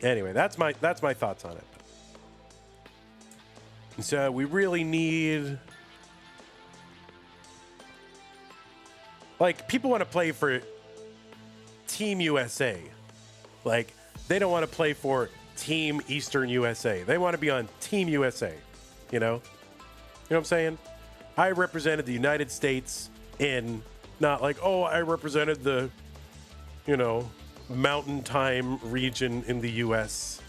Anyway, that's my thoughts on it. And so we really need, like, people want to play for Team USA. Like, they don't want to play for Team Eastern USA. They want to be on Team USA, you know? You know what I'm saying? I represented the United States in, not like, oh, I represented the, you know, Mountain Time region in the US.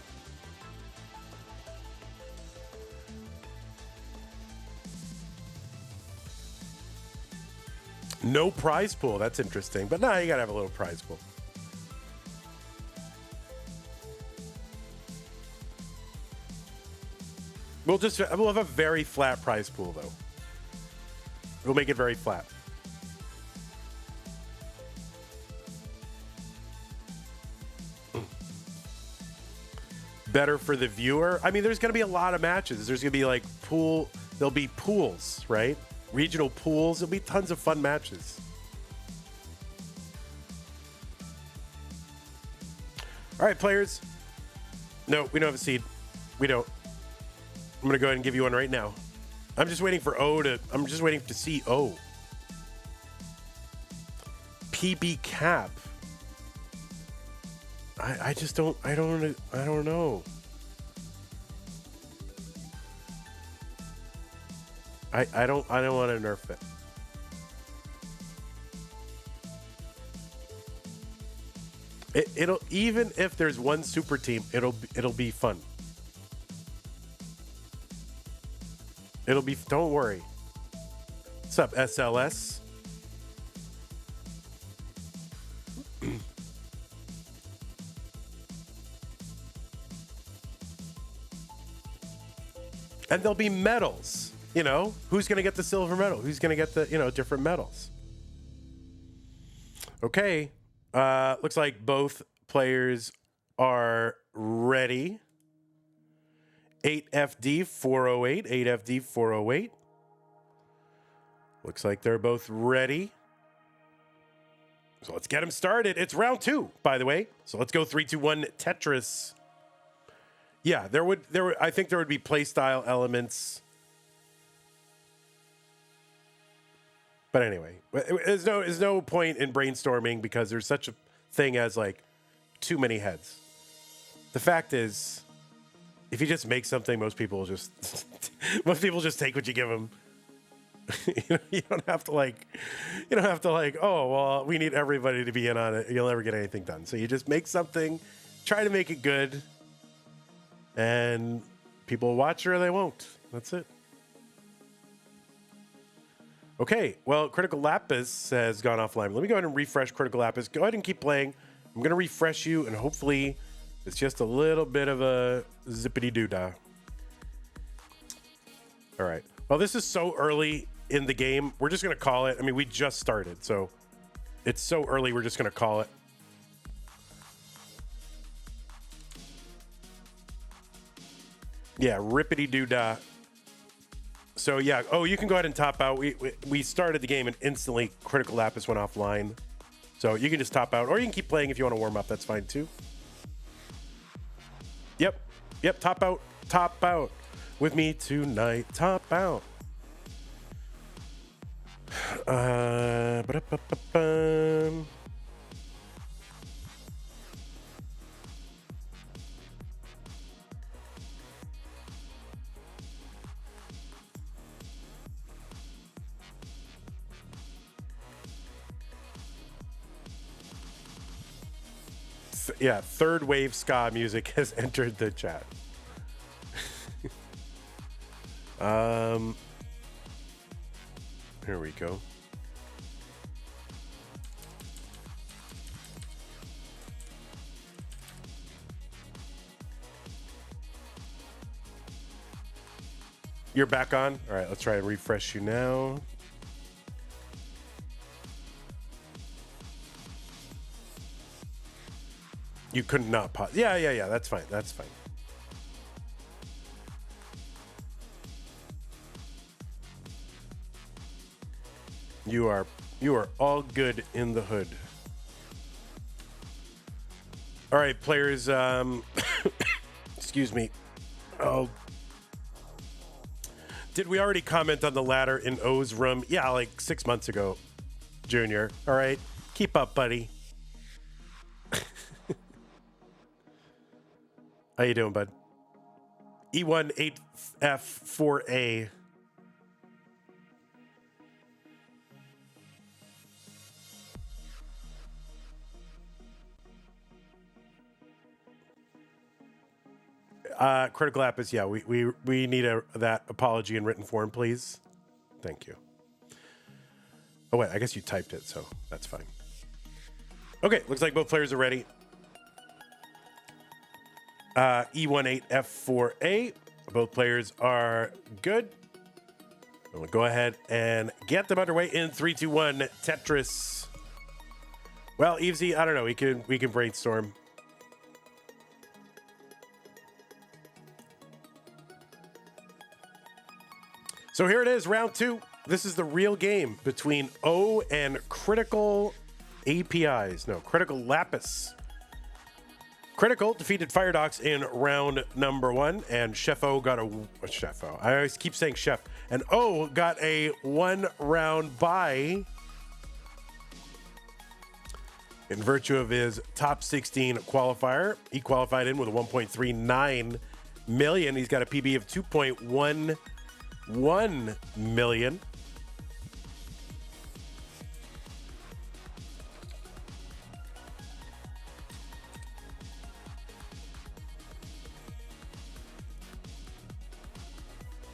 No prize pool. That's interesting. But no, you got to have a little prize pool. We'll have a very flat prize pool, though. We'll make it very flat. Better for the viewer. I mean, there's going to be a lot of matches. There's going to be like there'll be pools, right? Regional pools. There'll be tons of fun matches. All right, players. No, we don't have a seed. We don't. I'm going to go ahead and give you one right now. I'm just waiting for I'm just waiting to see O. PB cap. I just don't know. I don't want to nerf it. It'll, even if there's one super team, it'll be fun. It'll be, don't worry. What's up, SLS? And there'll be medals, you know? Who's going to get the silver medal? Who's going to get the, you know, different medals? Okay. Looks like both players are ready. 8FD 408, 8FD 408. Looks like they're both ready. So let's get them started. It's round 2, by the way. So let's go 3, 2, 1, Tetris. Yeah, I think there would be play style elements. But anyway, there's no point in brainstorming because there's such a thing as like too many heads. The fact is, if you just make something, most people just take what you give them. You don't have to like, oh, well, we need everybody to be in on it. You'll never get anything done. So you just make something, try to make it good, and people will watch it or they won't. That's it. Okay, well, Critical Lapis has gone offline. Let me go ahead and refresh Critical Lapis. Go ahead and keep playing. I'm going to refresh you, and hopefully it's just a little bit of a zippity-doo-dah. All right. Well, this is so early in the game. We're just going to call it. I mean, we just started, so it's so early, we're just going to call it. Yeah, rippity-doo-dah. So, yeah. Oh, you can go ahead and top out. We started the game and instantly Critical Lapis went offline. So you can just top out, or you can keep playing if you want to warm up. That's fine, too. Yep. Top out. Top out. With me tonight. Top out. Yeah, third wave ska music has entered the chat. Here we go. You're back on? All right, let's try and refresh you now. You could not pause. Yeah. That's fine. That's fine. You are all good in the hood. All right, players. Excuse me. Oh, did we already comment on the ladder in O's room? Yeah, like 6 months ago, Junior. All right, keep up, buddy. How you doing, bud? E18F4A. Critical Lapis, yeah, we need that apology in written form, please. Thank you. Oh, wait, I guess you typed it, so that's fine. Okay, looks like both players are ready. E18F4A. Both players are good. We'll go ahead and get them underway in 3, 2, 1. Tetris. Well, Evesy, I don't know. We can brainstorm. So here it is, round 2. This is the real game between O and Critical APIs. No, Critical Lapis. Critical defeated Firedox in round number 1, and Chef O got Chef O. I always keep saying Chef. And O got a 1-round bye in virtue of his top 16 qualifier. He qualified in with a 1.39 million. He's got a PB of 2.11 million.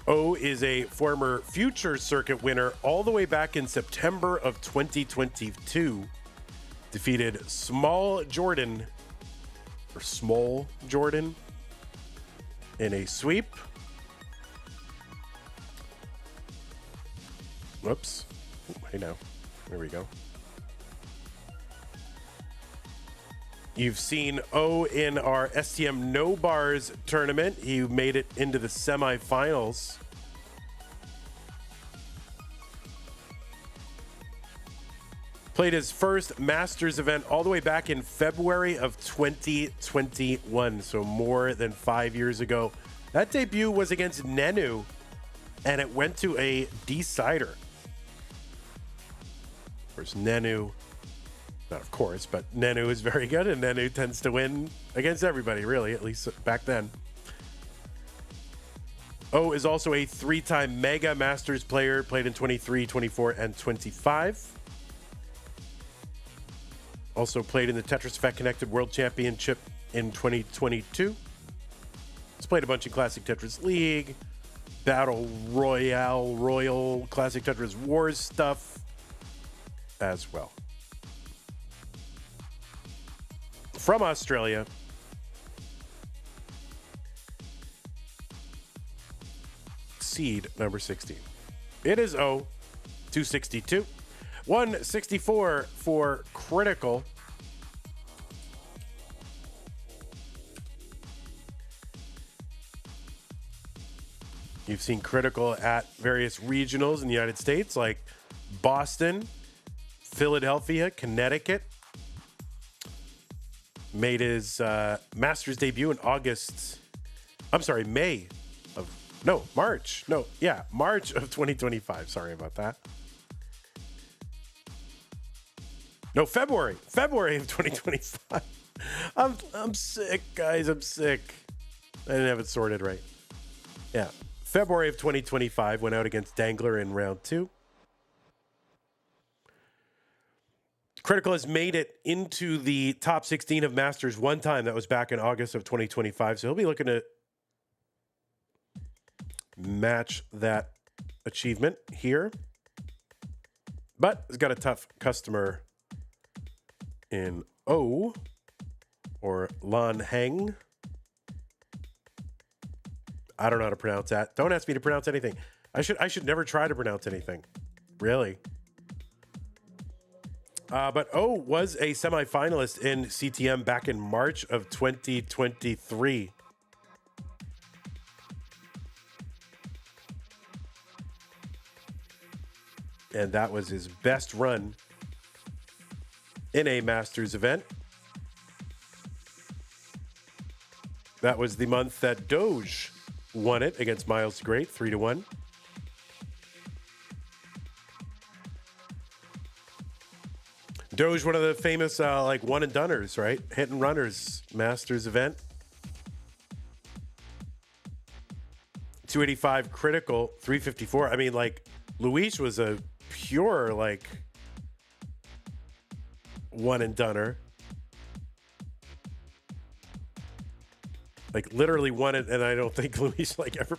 O is a former Future Circuit winner all the way back in September of 2022. Defeated Small Jordan in a sweep. Whoops. Hey now. There we go. You've seen O in our STM No Bars tournament. He made it into the semifinals. Played his first Masters event all the way back in February of 2021, so more than 5 years ago. That debut was against Nenu, and it went to a decider. course, Nenu, not of course, but Nenu is very good, and Nenu tends to win against everybody, really, at least back then. O is also a 3-time Mega Masters player, played in 23, 24, and 25. Also played in the Tetris Effect Connected World Championship in 2022. He's played a bunch in Classic Tetris League, Battle Royale, Royal, Classic Tetris Wars stuff as well. From Australia, seed number 16. It is O, 262. 164 for Critical. You've seen Critical at various regionals in the United States, like Boston, Philadelphia, Connecticut. Made his Masters debut in March. March of 2025. Sorry about that. No, February of 2025. I'm sick, guys. I'm sick. I didn't have it sorted right. Yeah. February of 2025, went out against Dangler in round 2. Critical has made it into the top 16 of Masters one time. That was back in August of 2025. So he'll be looking to match that achievement here. But he's got a tough customer in O, or Lan Heng. I don't know how to pronounce that. Don't ask me to pronounce anything. I should never try to pronounce anything. Really. But O was a semifinalist in CTM back in March of 2023. And that was his best run in a Masters event. That was the month that Doge won it against Miles Great, 3-1. Doge, one of the famous one and doneers, right? Hit and runners Masters event. 285 Critical, 354. I mean, Luis was a pure one and doneer. Literally won it, and I don't think Luis ever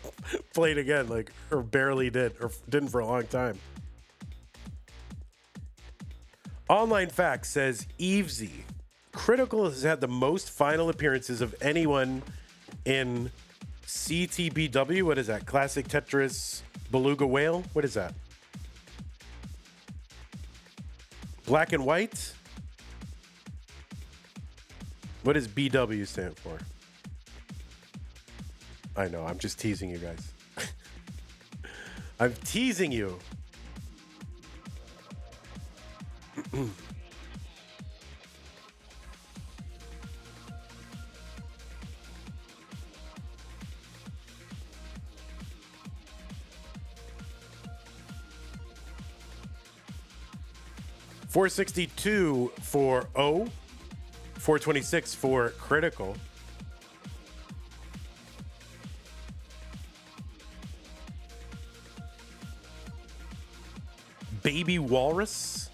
played again, or barely did, or didn't for a long time. Online Facts says Evesy. Critical has had the most final appearances of anyone in CTBW. What is that? Classic Tetris Beluga Whale? What is that? Black and White? What does BW stand for? I know, I'm just teasing you guys. I'm teasing you. $462 for O, $426 for Critical. Baby Walrus.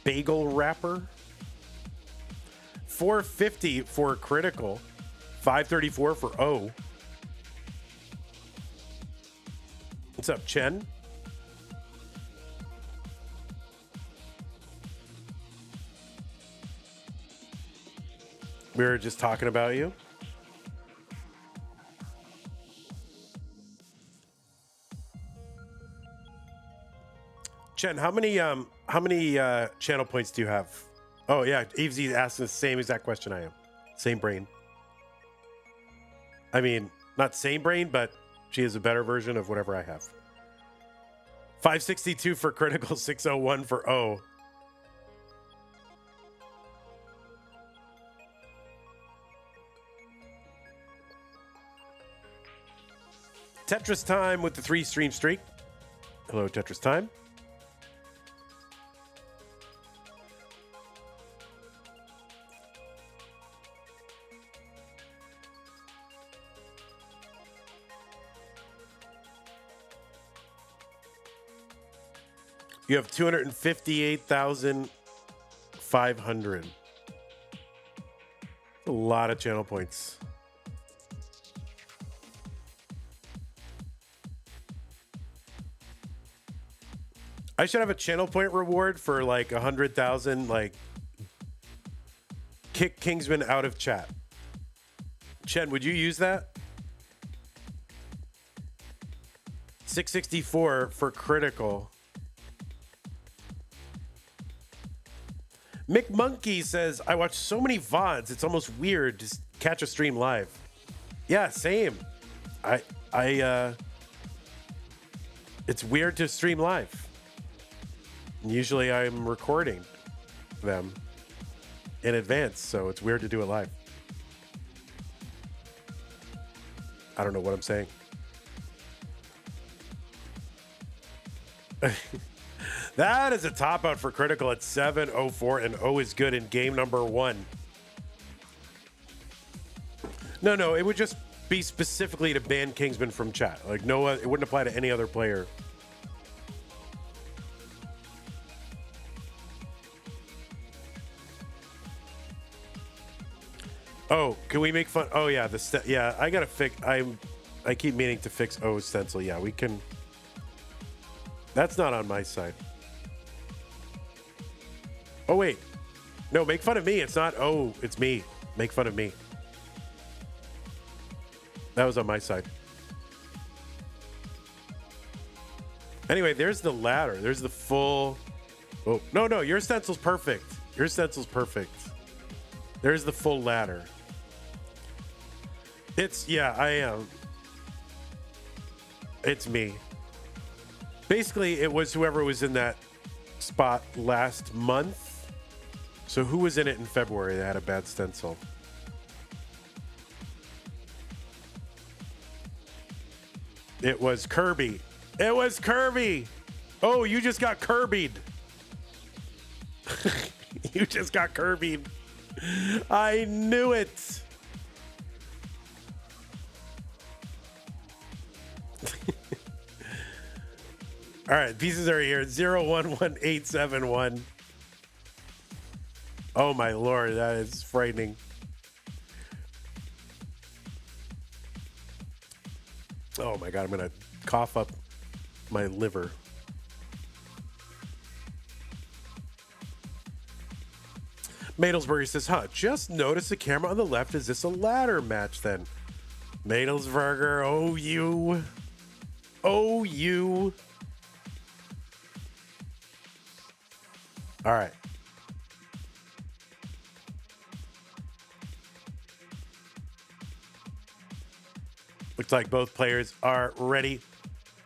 Bagel Wrapper. $450 for Critical. $534 for O. What's up, Chen? We were just talking about you. Chen, how many channel points do you have? Oh yeah, Evesy asked the same exact question I am. Same brain. I mean, not same brain, but she is a better version of whatever I have. 562 for Critical, 601 for O. Tetris Time with the 3 stream streak. Hello, Tetris Time. You have 258,500. A lot of channel points. I should have a channel point reward for like 100,000, like kick Kingsman out of chat. Chen, would you use that? 664 for critical. Mick Monkey says, I watch so many VODs, it's almost weird to catch a stream live. Yeah, same. It's weird to stream live. Usually I'm recording them in advance, so it's weird to do it live. I don't know what I'm saying. That is a top out for critical at 704, and O is good in game number 1. No, it would just be specifically to ban Kingsman from chat. Like no, it wouldn't apply to any other player. Oh, can we make fun? Oh yeah, yeah. I gotta fix. I keep meaning to fix O's stencil. Yeah, we can. That's not on my side. Oh wait, no, make fun of me. It's not O, it's me. Make fun of me. That was on my side. Anyway, there's the ladder. There's the full. Oh no, your stencil's perfect. Your stencil's perfect. There's the full ladder. I am. It's me. Basically, it was whoever was in that spot last month. So who was in it in February that had a bad stencil? It was Kirby. It was Kirby. Oh, you just got Kirby'd. You just got Kirby'd. I knew it. All right, pieces are here. 011871. Oh my lord, that is frightening. Oh my god, I'm gonna cough up my liver. Madelsberger says, just notice the camera on the left. Is this a ladder match then? Madelsberger, oh you. Oh you. All right. Looks like both players are ready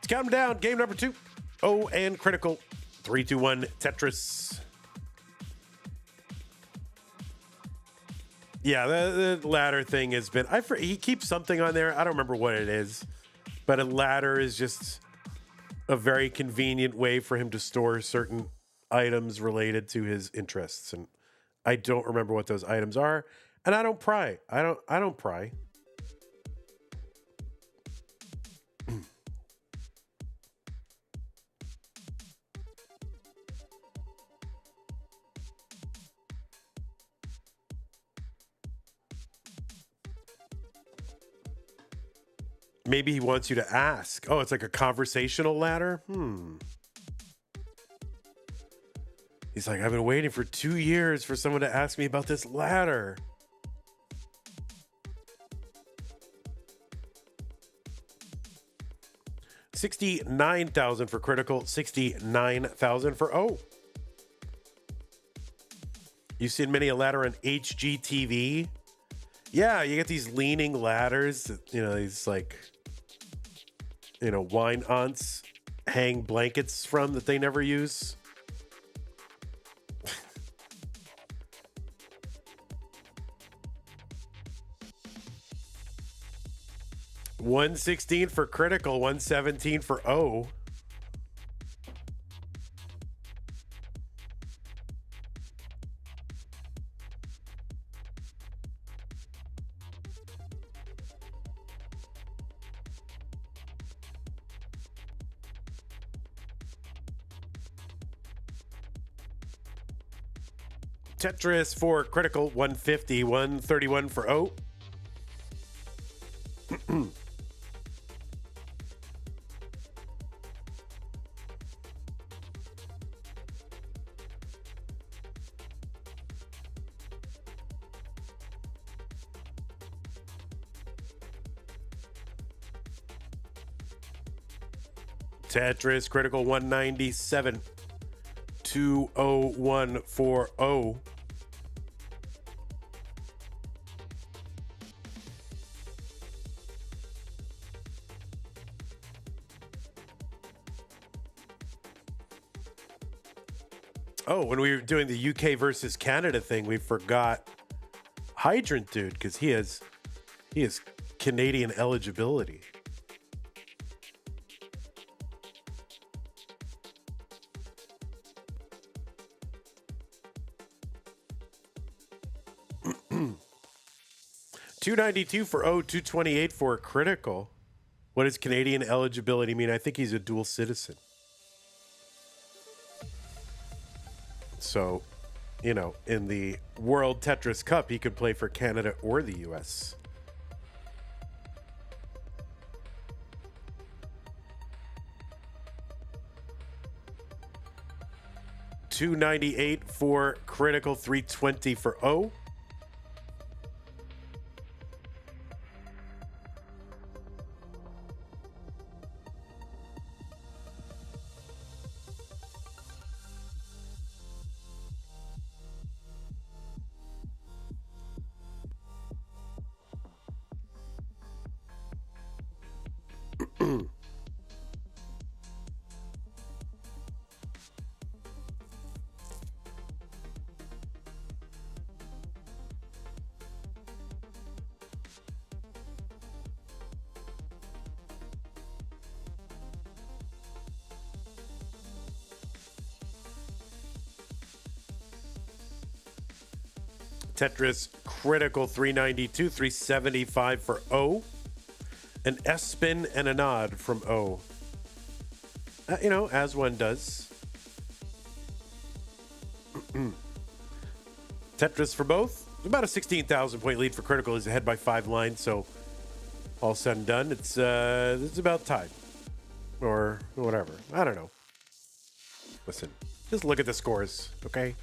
to count them down. Game number 2. O and critical. 3, 2, 1, Tetris. Yeah, the ladder thing has been... he keeps something on there. I don't remember what it is. But a ladder is just a very convenient way for him to store certain items related to his interests. And I don't remember what those items are. And I don't pry. I don't pry. Maybe he wants you to ask. Oh, it's like a conversational ladder? He's like, I've been waiting for 2 years for someone to ask me about this ladder. $69,000 for critical, $69,000 for O. You've seen many a ladder on HGTV. Yeah, you get these leaning ladders, these like, wine aunts hang blankets from that they never use. 116 for Critical, 117 for O. Tetris for Critical, 150, 131 for O. Tetris Critical, 197, 201 for O. Oh, when we were doing the UK versus Canada thing, we forgot Hydrant Dude because he has Canadian eligibility. $292 for O, $228 for Critical. What does Canadian eligibility mean? I think he's a dual citizen. So, you know, in the World Tetris Cup, he could play for Canada or the US. $298 for Critical, $320 for O. Tetris Critical, 392, 375 for O. An S spin and a nod from O. You know, as one does. Tetris for both. About a 16,000 point lead for Critical. He's ahead by 5 lines, so all said and done, it's about tied. Or whatever. I don't know. Listen, just look at the scores, okay?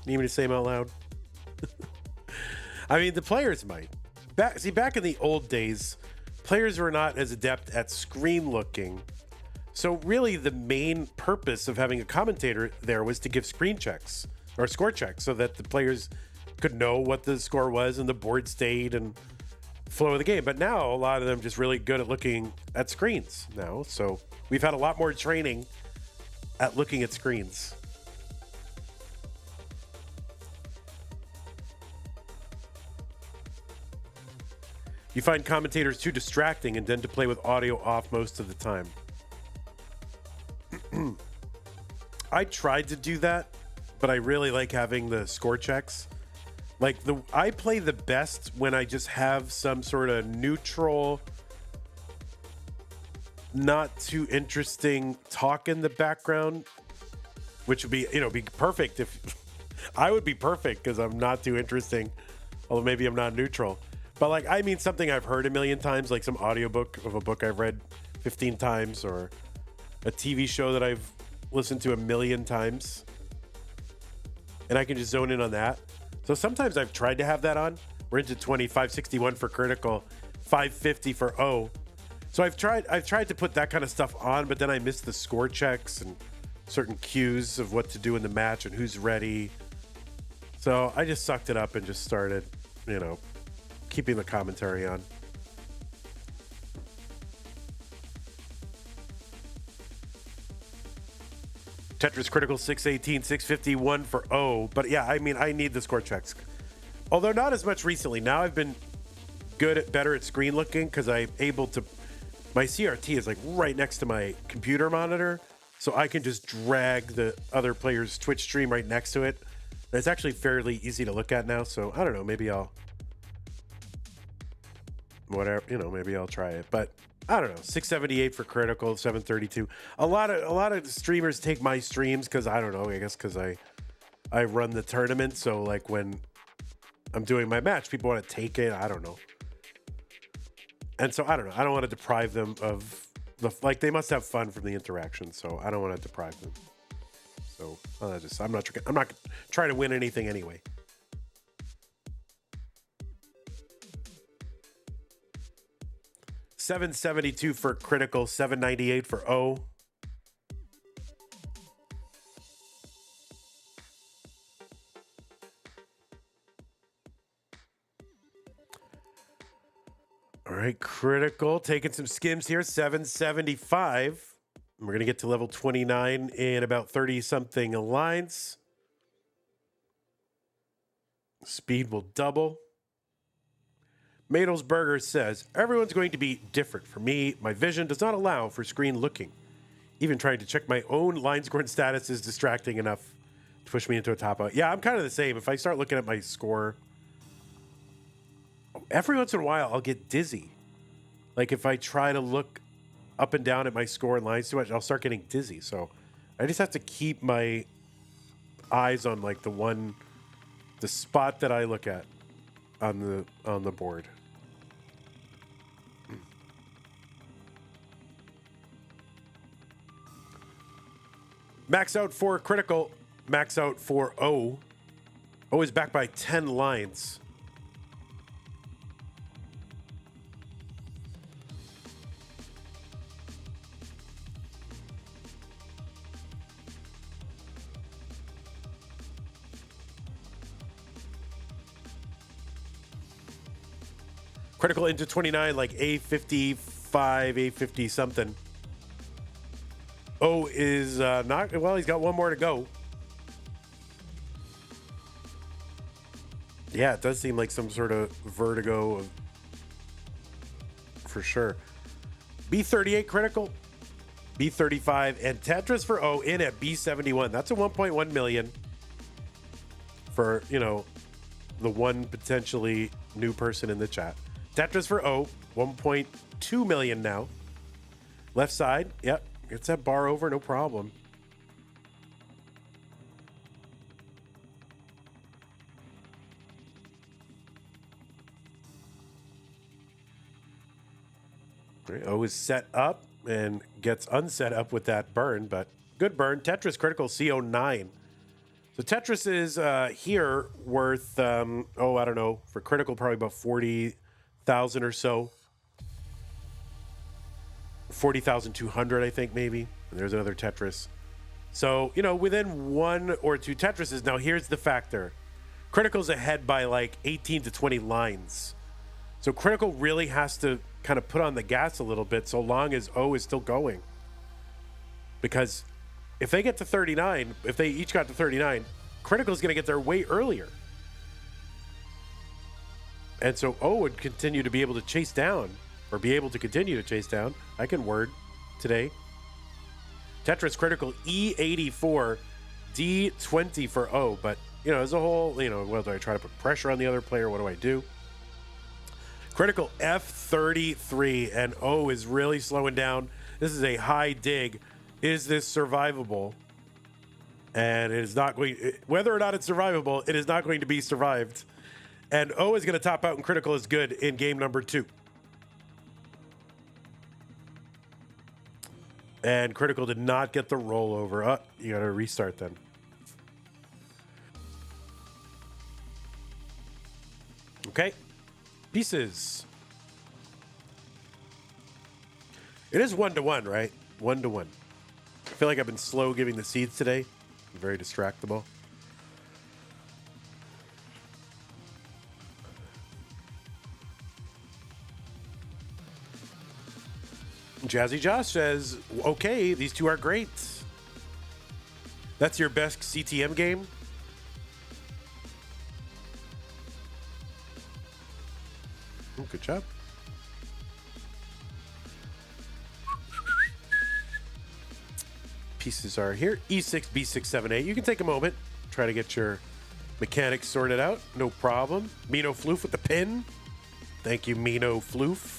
Need me to say them out loud? I mean, the players might. Back in the old days, players were not as adept at screen looking. So really the main purpose of having a commentator there was to give screen checks or score checks so that the players could know what the score was and the board state and flow of the game. But now a lot of them just really good at looking at screens now. So we've had a lot more training at looking at screens. You find commentators too distracting and tend to play with audio off most of the time. I tried to do that, but I really like having the score checks. Like I play the best when I just have some sort of neutral, not too interesting talk in the background, which would be, be perfect if I would be perfect because I'm not too interesting, although maybe I'm not neutral. But like, I mean, something I've heard a million times, like some audiobook of a book I've read 15 times or a TV show that I've listened to a million times. And I can just zone in on that. So sometimes I've tried to have that on. We're into 561 for Critical, 550 for O. So I've tried to put that kind of stuff on, but then I miss the score checks and certain cues of what to do in the match and who's ready. So I just sucked it up and just started, keeping the commentary on. Tetris Critical, 618, 651 for O. But yeah, I mean, I need the score checks. Although not as much recently. Now I've been better at screen looking because I'm able to. My CRT is like right next to my computer monitor, so I can just drag the other player's Twitch stream right next to it. And it's actually fairly easy to look at now. So I don't know. Maybe I'll maybe I'll try it. But I don't know. 678 for Critical, 732. A lot of streamers take my streams because I don't know. I guess because I run the tournament. So like when I'm doing my match, people want to take it. I don't know. And so I don't know. I don't want to deprive them of they must have fun from the interaction. So I don't want to deprive them. So I'm not trying to win anything anyway. $772 for Critical, $798 for O. All right, Critical taking some skims here, 775. We're going to get to level 29 in about 30-something lines. Speed will double. Madelsberger says, everyone's going to be different. For me, my vision does not allow for screen looking. Even trying to check my own line score and status is distracting enough to push me into a top out. Yeah, I'm kind of the same. If I start looking at my score, every once in a while, I'll get dizzy. Like if I try to look up and down at my score and lines too much, I'll start getting dizzy. So I just have to keep my eyes on like the spot that I look at on the board. Max out for Critical, max out for O. O is back by 10 lines. Critical into 29, like A55, A50 something. O is not, well, he's got one more to go. Yeah, it does seem like some sort of vertigo for sure. B38 Critical, B35, and Tetris for O in at B71. That's a 1.1 million for, the one potentially new person in the chat. Tetris for O, 1.2 million now. Left side, yep, gets that bar over, no problem. O is set up and gets unset up with that burn, but good burn. Tetris Critical CO9. So Tetris is here worth, I don't know, for Critical probably about 40,000 or so. 40,200, I think, maybe. And there's another Tetris. So, within one or two Tetrises. Now, here's the factor. Critical's ahead by like 18 to 20 lines. So Critical really has to kind of put on the gas a little bit so long as O is still going. Because if they get to 39, if they each got to 39, Critical's going to get there way earlier. And so O would continue to be able to chase down, or be able to continue to chase down. I can word today. Tetris Critical E84, D20 for O. But, as a whole, well, do I try to put pressure on the other player? What do I do? Critical F33, and O is really slowing down. This is a high dig. Is this survivable? And it is not going, whether or not it's survivable, it is not going to be survived. And O is going to top out, and Critical is good in game number 2. And Critical did not get the rollover. Oh, you got to restart then. Okay. Pieces. It is 1-1, right? 1-1. I feel like I've been slow giving the seeds today. I'm very distractible. Jazzy Josh says, okay, these two are great. That's your best CTM game? Good job. Pieces are here. E6, B6, 7, 8. You can take a moment. Try to get your mechanics sorted out. No problem. Mino Floof with the pin. Thank you, Mino Floof.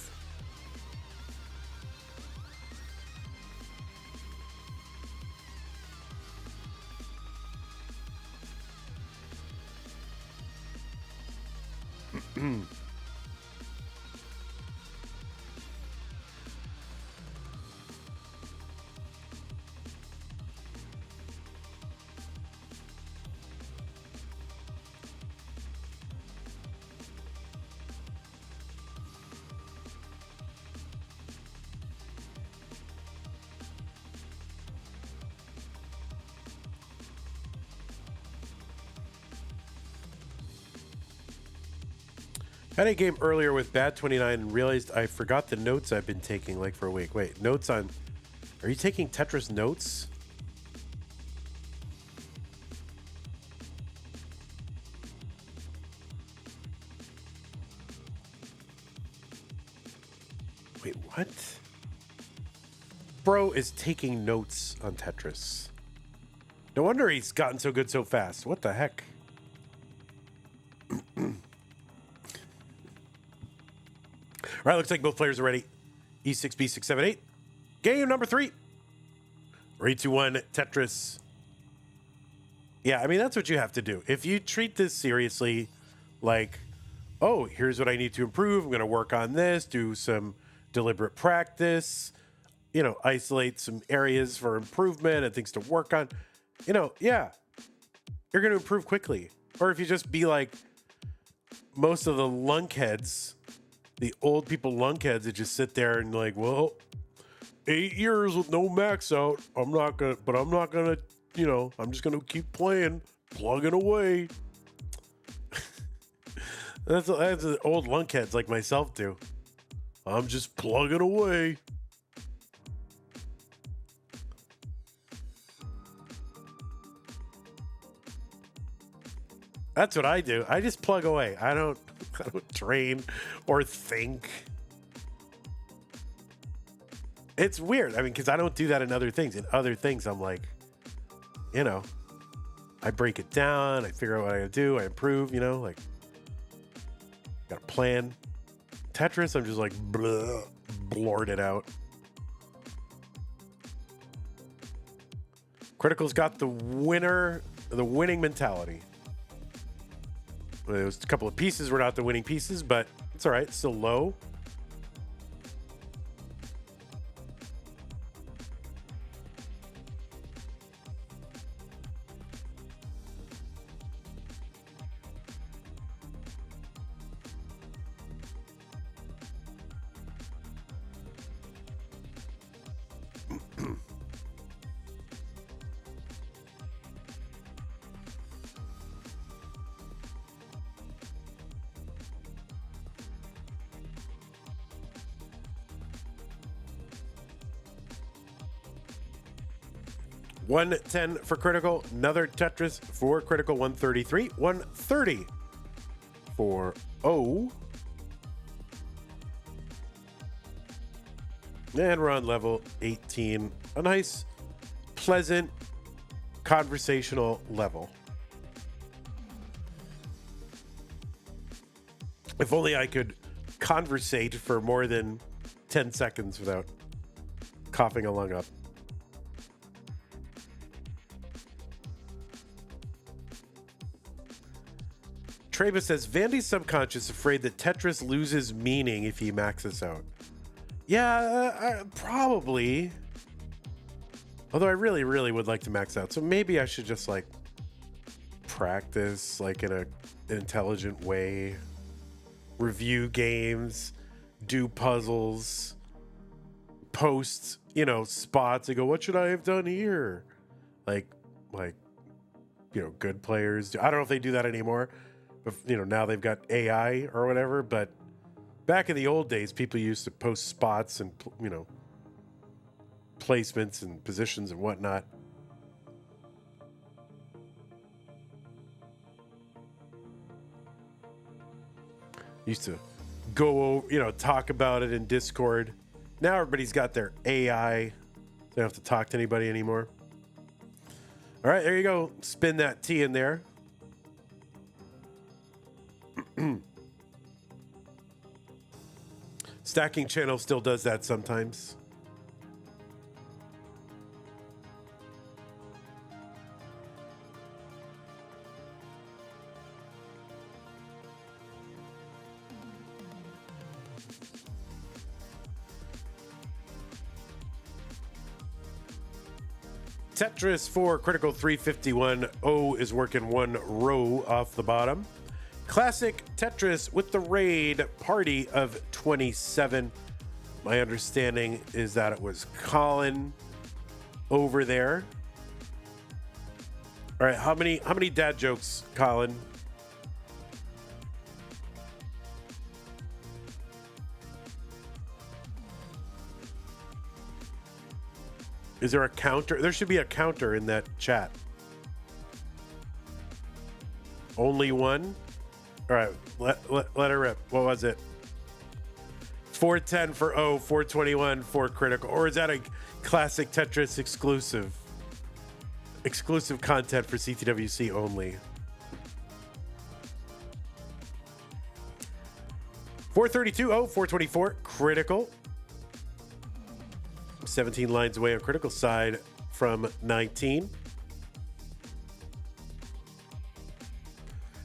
Had a game earlier with Bad 29 and realized I forgot the notes I've been taking like for a week. Wait, notes on... Are you taking Tetris notes? Wait, what? Bro is taking notes on Tetris. No wonder he's gotten so good so fast. What the heck? All right, looks like both players are ready. E6, B6, 7, 8. Game number 3. 3, 2, 1, Tetris. Yeah, I mean, that's what you have to do. If you treat this seriously, like, oh, here's what I need to improve. I'm going to work on this, do some deliberate practice, you know, isolate some areas for improvement and things to work on. You know, yeah, you're going to improve quickly. Or if you just be like most of the lunkheads, the old people lunkheads that just sit there and like, well, 8 years with no max out. I'm not gonna, you know, I'm just gonna keep playing, plugging away. that's the old lunkheads like myself do. I'm just plugging away. That's what I do. I just plug away. I don't train or think. It's weird. I mean, because I don't do that in other things. In other things, I'm like, you know, I break it down. I figure out what I gotta do. I improve, you know, like, got a plan. Tetris, I'm just like, blurt it out. Critical's got the winning mentality. There was a couple of pieces were not the winning pieces, but it's all right. It's still low. $110 for Critical. Another Tetris for Critical. 133. 130 for O. And we're on level 18. A nice, pleasant, conversational level. If only I could conversate for more than 10 seconds without coughing a lung up. Travis says, Vandy's subconscious afraid that Tetris loses meaning if he maxes out. Yeah, probably. Although I really, really would like to max out. So maybe I should just like practice like in an intelligent way. Review games, do puzzles, post, you know, spots and go, what should I have done here? Like, you know, good players do. I don't know if they do that anymore. But, you know, now they've got AI or whatever, but back in the old days, people used to post spots and, you know, placements and positions and whatnot. Used to go, talk about it in Discord. Now everybody's got their AI. They don't have to talk to anybody anymore. All right, there you go. Spin that T in there. Stacking Channel still does that sometimes. Tetris for Critical 351. O is working one row off the bottom. Classic Tetris with the raid party of 27. My understanding is that it was Colin over there. All right, how many dad jokes, Colin? Is there a counter? There should be a counter in that chat. Only one? All right, let her rip. What was it? 410 for O, 421 for Critical. Or is that a classic Tetris exclusive? Exclusive content for CTWC only. 432 O, 424 Critical. 17 lines away on Critical side from 19.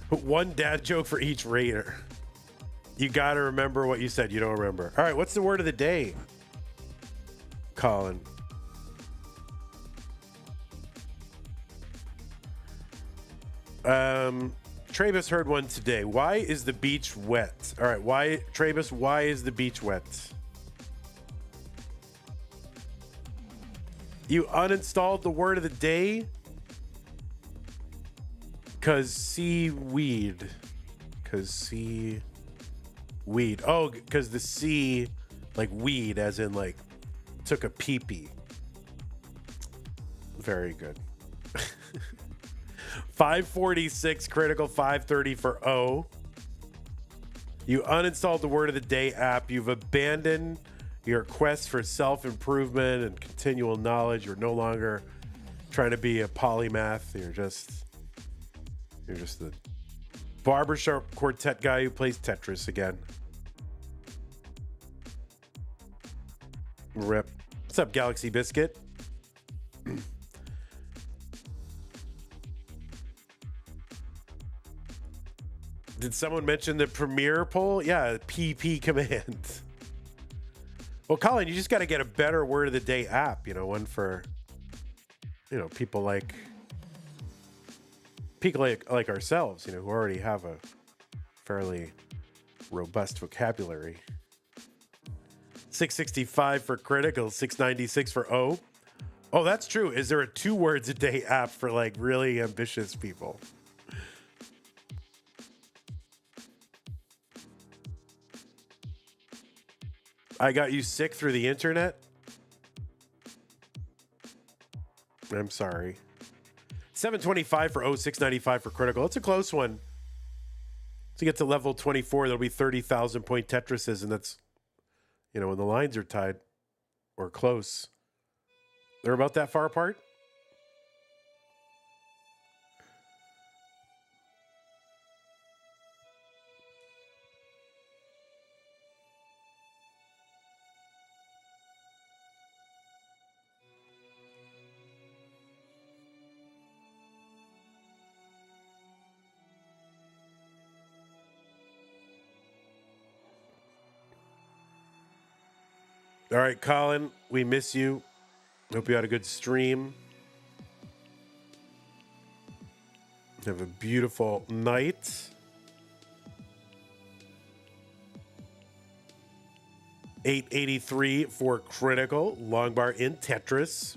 One dad joke for each raider. You got to remember what you said. You don't remember. All right, what's the word of the day, Colin? Travis heard one today. Why is the beach wet? All right, Travis, why is the beach wet? You uninstalled the word of the day? Cause seaweed. Oh, because the sea, like weed, as in like took a pee-pee. Very good. 546 Critical, 530 for O. You uninstalled the Word of the Day app. You've abandoned your quest for self-improvement and continual knowledge. You're no longer trying to be a polymath. You're just the barbershop quartet guy who plays Tetris again. Rip. What's up, Galaxy Biscuit? Did someone mention the Premiere poll? Yeah, PP command. Well, Colin, you just got to get a better Word of the Day app, one for, people like ourselves, who already have a fairly robust vocabulary. 665 for Critical, 696 for O. Oh, that's true. Is there a 2 words a day app for like really ambitious people? I got you sick through the internet? I'm sorry. 725 for O, 695 for Critical. It's a close one. To get to level 24, there'll be 30,000 point Tetrises, and that's, when the lines are tied or close. They're about that far apart? All right, Colin, we miss you. Hope you had a good stream. Have a beautiful night. 883 for Critical. Long bar in Tetris.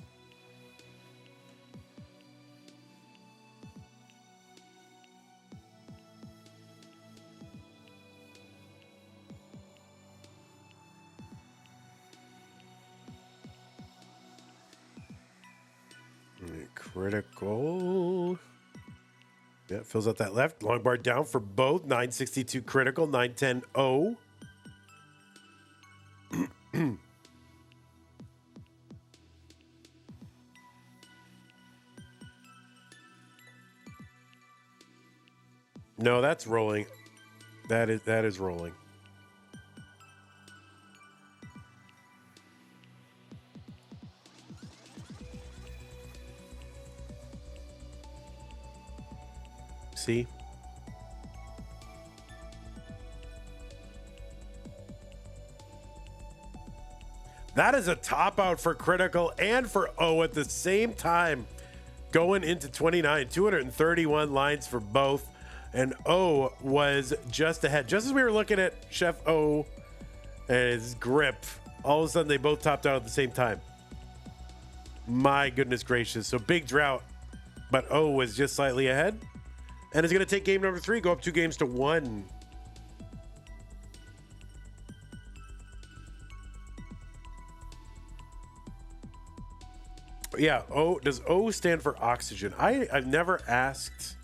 Critical. Yeah, fills out that left. Long bar down for both. 962 Critical, 910 O. No, that's rolling. That is rolling. See? That is a top out for Critical and for O at the same time. Going into 29, 231 lines for both. And O was just ahead. Just as we were looking at Chef O and his grip, all of a sudden they both topped out at the same time. My goodness gracious. So big drought, but O was just slightly ahead. And is going to take game number 3, go up 2 games to 1. Yeah, O, does O stand for oxygen? I've never asked.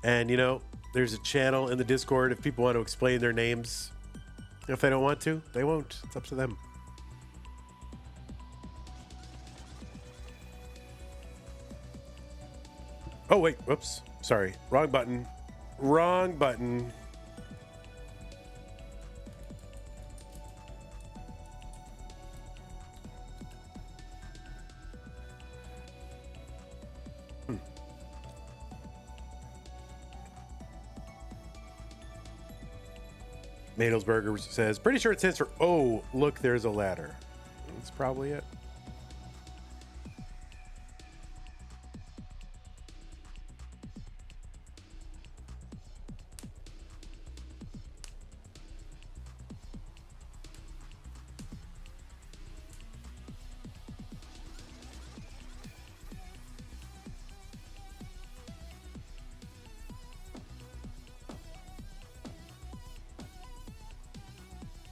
And, you know, there's a channel in the Discord if people want to explain their names. If they don't want to, they won't. It's up to them. Oh, wait. Whoops. Sorry. Wrong button. Wrong button. Madelsberger says, pretty sure it stands for, oh, look, there's a ladder. That's probably it.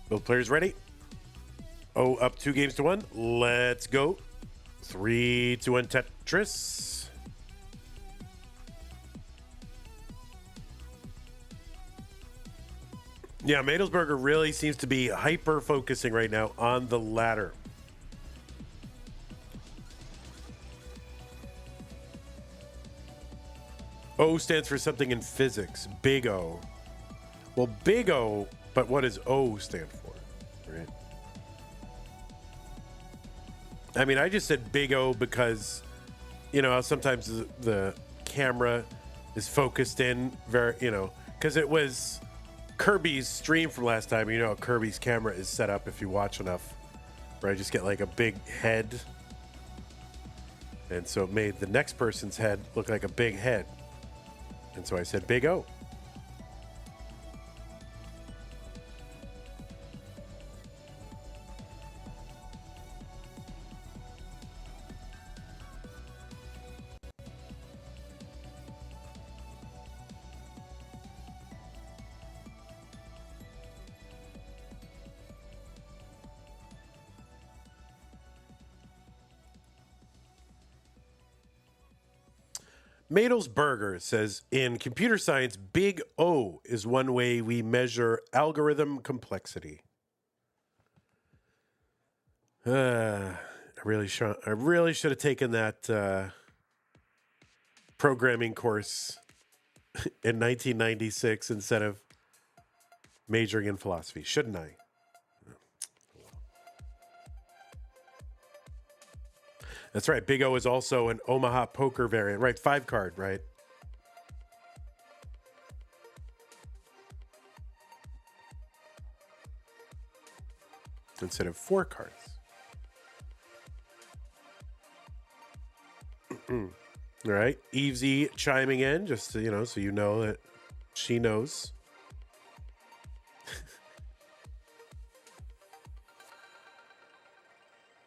Both players ready? Oh, up 2 games to 1. Let's go. 3, 2, 1 Tetris. Yeah, Madelsberger really seems to be hyper focusing right now on the ladder. O stands for something in physics. Big O. Well, big O, but what does O stand for? Right. I mean, I just said big O because, you know, sometimes the camera is focused in very, you know, because it was Kirby's stream from last time. You know how Kirby's camera is set up if you watch enough, where I just get like a big head. And so it made the next person's head look like a big head. And so I said big O. Madelsberger says, in computer science, big O is one way we measure algorithm complexity. I really should have taken that programming course in 1996 instead of majoring in philosophy, shouldn't I? That's right. Big O is also an Omaha poker variant, right? 5 card, right? Instead of 4 cards. All right. Evesy chiming in just to, you know, so you know that she knows.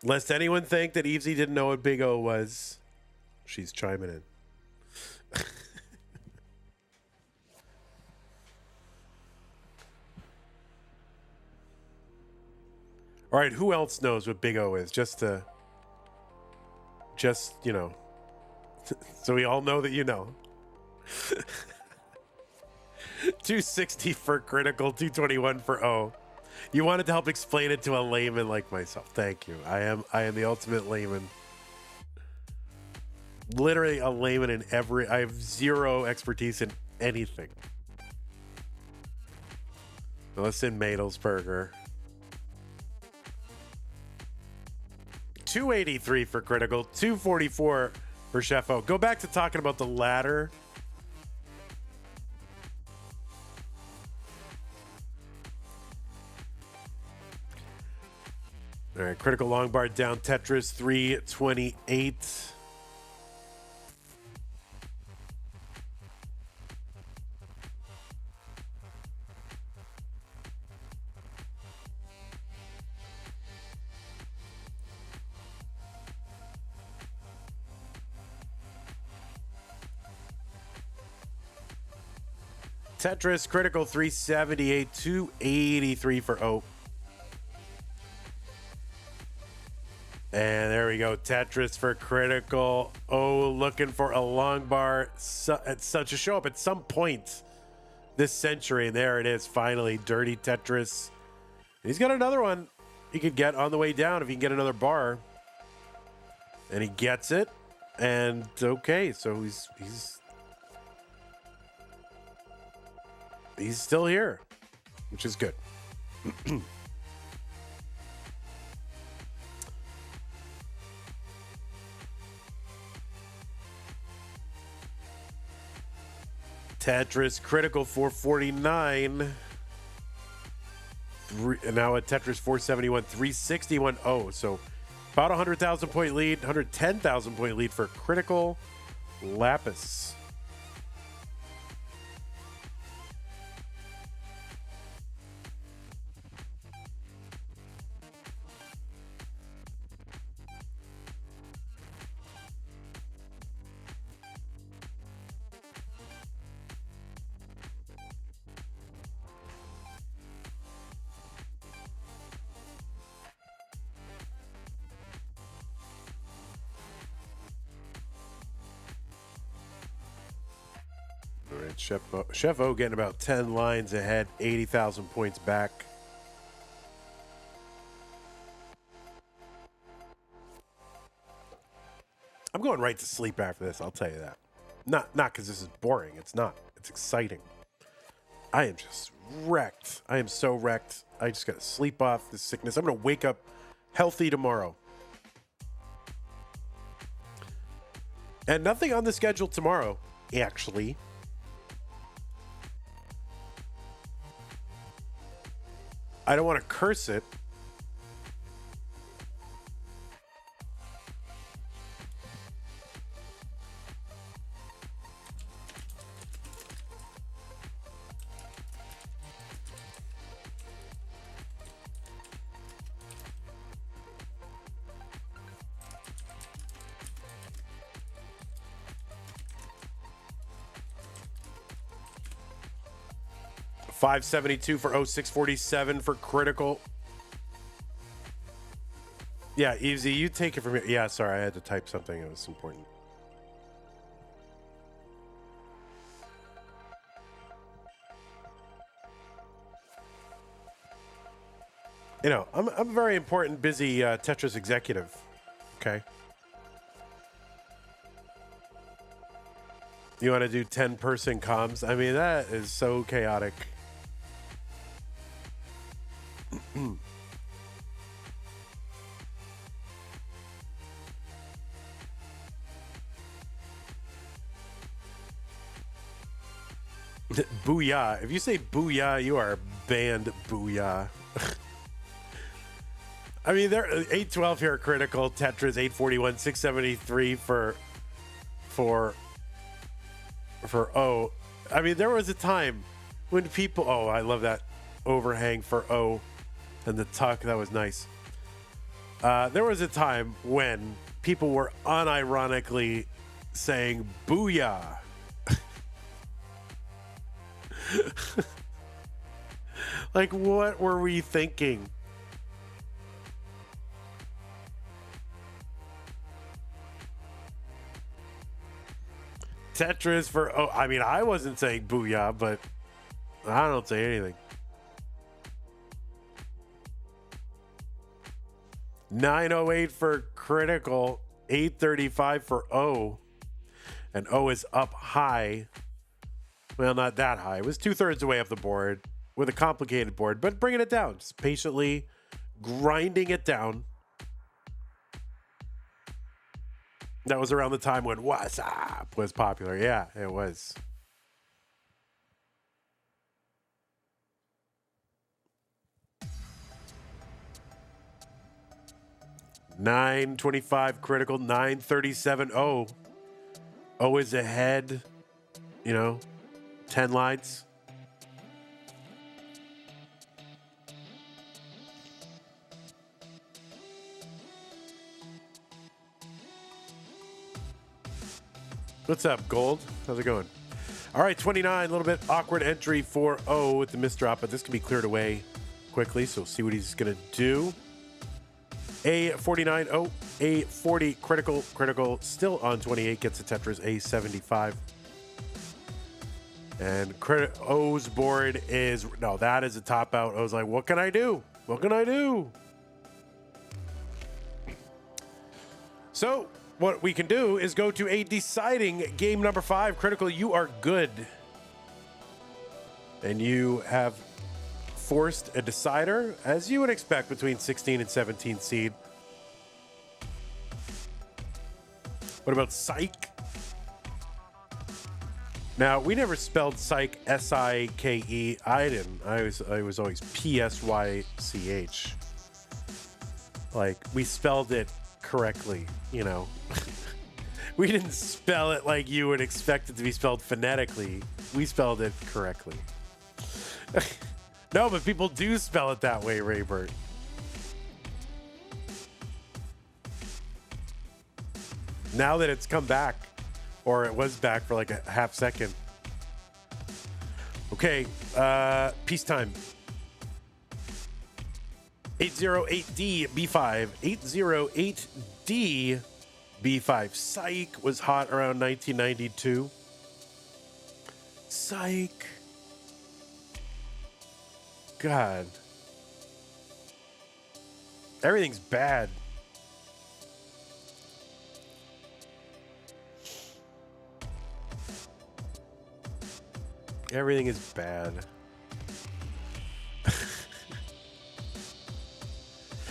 Lest anyone think that Evesy didn't know what Big O was, she's chiming in. All right, who else knows what Big O is? Just, you know, so we all know that you know. 260 for Critical, 221 for O. You wanted to help explain it to a layman like myself. Thank you. I am the ultimate layman. Literally a layman in every. I have zero expertise in anything. Listen, Madelsberger. 283 for Critical, 244 for Chef O. Go back to talking about the ladder. All right, Critical long bar down. Tetris 328. Tetris Critical 378, 283 for O. And there we go. Tetris for Critical. Oh, looking for a long bar. At such a show up at some point this century. And there it is. Finally, Dirty Tetris. He's got another one he could get on the way down if he can get another bar. And he gets it. And okay, so he's still here, which is good. Tetris Critical 449. And now at Tetris 471, 361. Oh, so about 100,000 point lead, 110,000 point lead for Critical Lapis. All right, Chef O getting about 10 lines ahead, 80,000 points back. I'm going right to sleep after this, I'll tell you that. Not because this is boring. It's not. It's exciting. I am just wrecked. I am so wrecked. I just got to sleep off this sickness. I'm going to wake up healthy tomorrow. And nothing on the schedule tomorrow, actually. I don't want to curse it. $572 for 0647 for Critical. Yeah, Easy, you take it from here. Yeah, sorry, I had to type something that was important. You know, I'm a very important, busy Tetris executive. Okay. You want to do 10-person comms? I mean, that is so chaotic. Booyah. If you say booyah, you are banned. Booyah. I mean, they're 812 here at Critical. Tetris 841, 673 for O. I mean, there was a time when people... Oh, I love that overhang for O and the tuck. That was nice. There was a time when people were unironically saying booyah. Like, what were we thinking? Tetris for... Oh, I mean, I wasn't saying booyah, but I don't say anything. 908 for Critical, 835 for O. And O is up high. Well, not that high. It was 2/3 the way up the board with a complicated board, but bringing it down, just patiently grinding it down. That was around the time when What's Up was popular. Yeah, it was. $9.25 critical, $9.37. O is ahead, 10 lines. What's up, Gold? How's it going? All right, 29, a little bit awkward entry for O with the misdrop, but this can be cleared away quickly, so we'll see what he's going to do. A49, O, A40, critical, still on 28, gets the Tetris A75. And O's board is, no, that is a top out. O's like, what can I do? What can I do? So, what we can do is go to a deciding game number 5. Critical, you are good. And you have forced a decider, as you would expect, between 16 and 17 seed. What about Psych? Now, we never spelled Psych S-I-K-E. I didn't. I was always P-S-Y-C-H. Like, we spelled it correctly, We didn't spell it like you would expect it to be spelled phonetically. We spelled it correctly. No, but people do spell it that way, Raybert. Now that it's come back, or it was back for like a half second. Okay, peacetime. 808D B5. 808D B5. Psych was hot around 1992. Psych. God. Everything's bad. Everything is bad.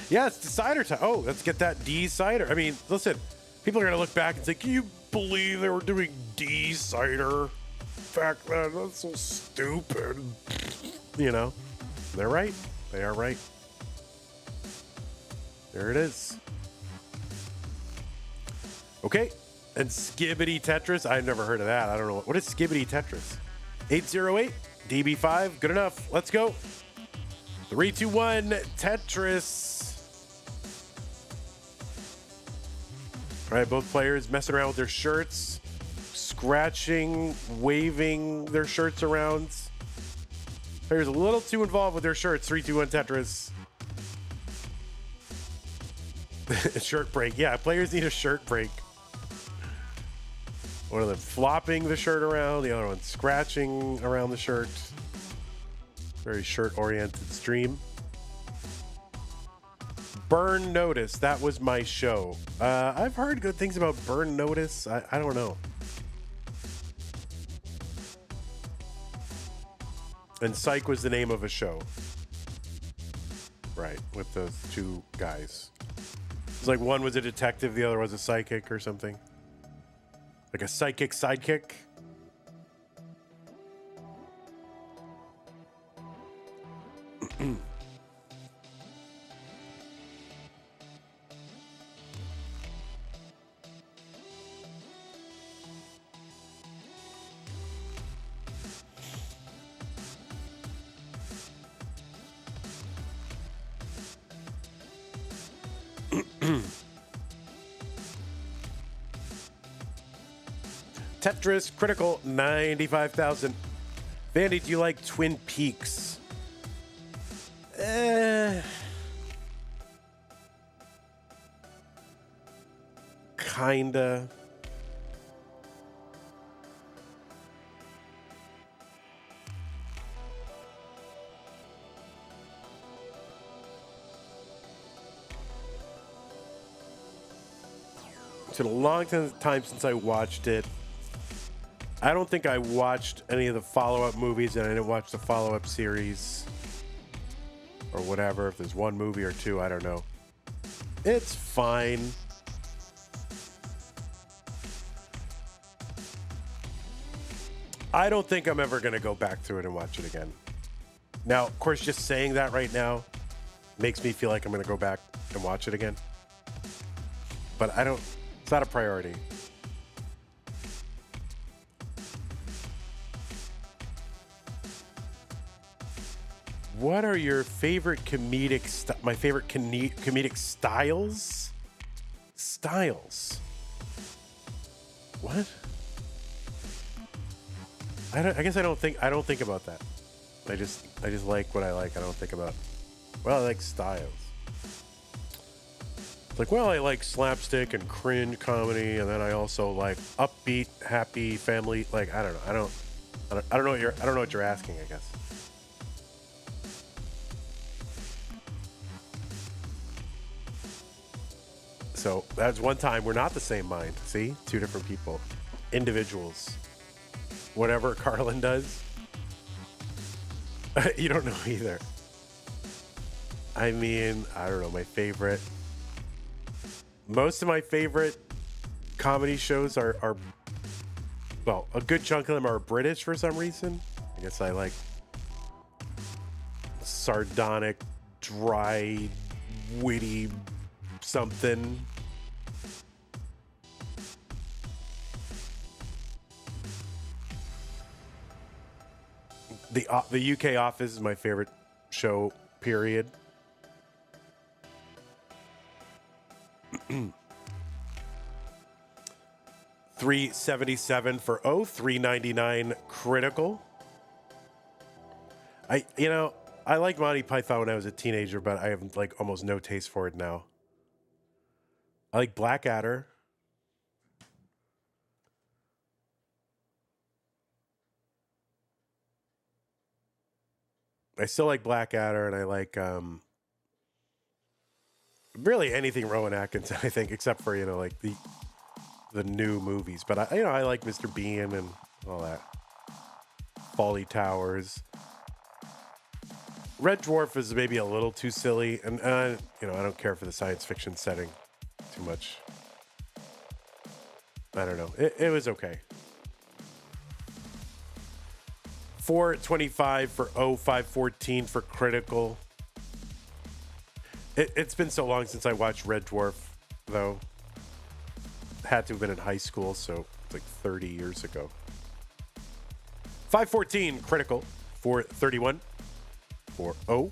Yeah, it's decider time. Oh, let's get that decider. I mean, listen, people are going to look back and say, can you believe they were doing decider back then? That's so stupid. They're right. They are right. There it is. Okay, and Skibbity Tetris. I've never heard of that. I don't know. What is Skibbity Tetris? 808 DB5. Good enough. Let's go. 3, 2, 1. Tetris. All right, both players messing around with their shirts, scratching, waving their shirts around. Players a little too involved with their shirts. 3, 2, 1. Tetris. Shirt break. Yeah, players need a shirt break. One of them flopping the shirt around, the other one scratching around the shirt. Very shirt-oriented stream. Burn Notice. That was my show. I've heard good things about Burn Notice. I don't know. And Psych was the name of a show. Right, with those two guys. It's like one was a detective, the other was a psychic or something. Like a psychic sidekick. Tetris Critical 95,000. Vandy, do you like Twin Peaks? Kinda. It's been a long time since I watched it. I don't think I watched any of the follow-up movies, and I didn't watch the follow-up series or whatever. If there's one movie or two, I don't know. It's fine. I don't think I'm ever going to go back through it and watch it again. Now, of course, just saying that right now makes me feel like I'm going to go back and watch it again. But I don't, it's not a priority. What are your favorite comedic, my favorite comedic styles? Styles. What? I guess I don't think about that. I just like what I like. I don't think about, well, I like styles. It's like, well, I like slapstick and cringe comedy, and then I also like upbeat, happy family. Like, I don't know. I don't know what you're asking, I guess. So that's one time we're not the same mind. See? Two different people. Individuals. Whatever Carlin does, you don't know either. I mean, I don't know, my favorite. Most of my favorite comedy shows are well, a good chunk of them are British for some reason. I guess I like sardonic, dry, witty something. The UK Office is my favorite show, period. $377 for O, $399 Critical. I liked Monty Python when I was a teenager, but I have like almost no taste for it now. I like Blackadder. I still like Blackadder, and I like really anything Rowan Atkinson, I think, except for like the new movies. But I like Mr. Bean and all that. Fawlty Towers. Red Dwarf is maybe a little too silly, and I don't care for the science fiction setting too much. I don't know. It was okay. $425 for O, $514 for Critical. It's been so long since I watched Red Dwarf, though. Had to have been in high school, so it's like 30 years ago. $514 Critical. $431 for O.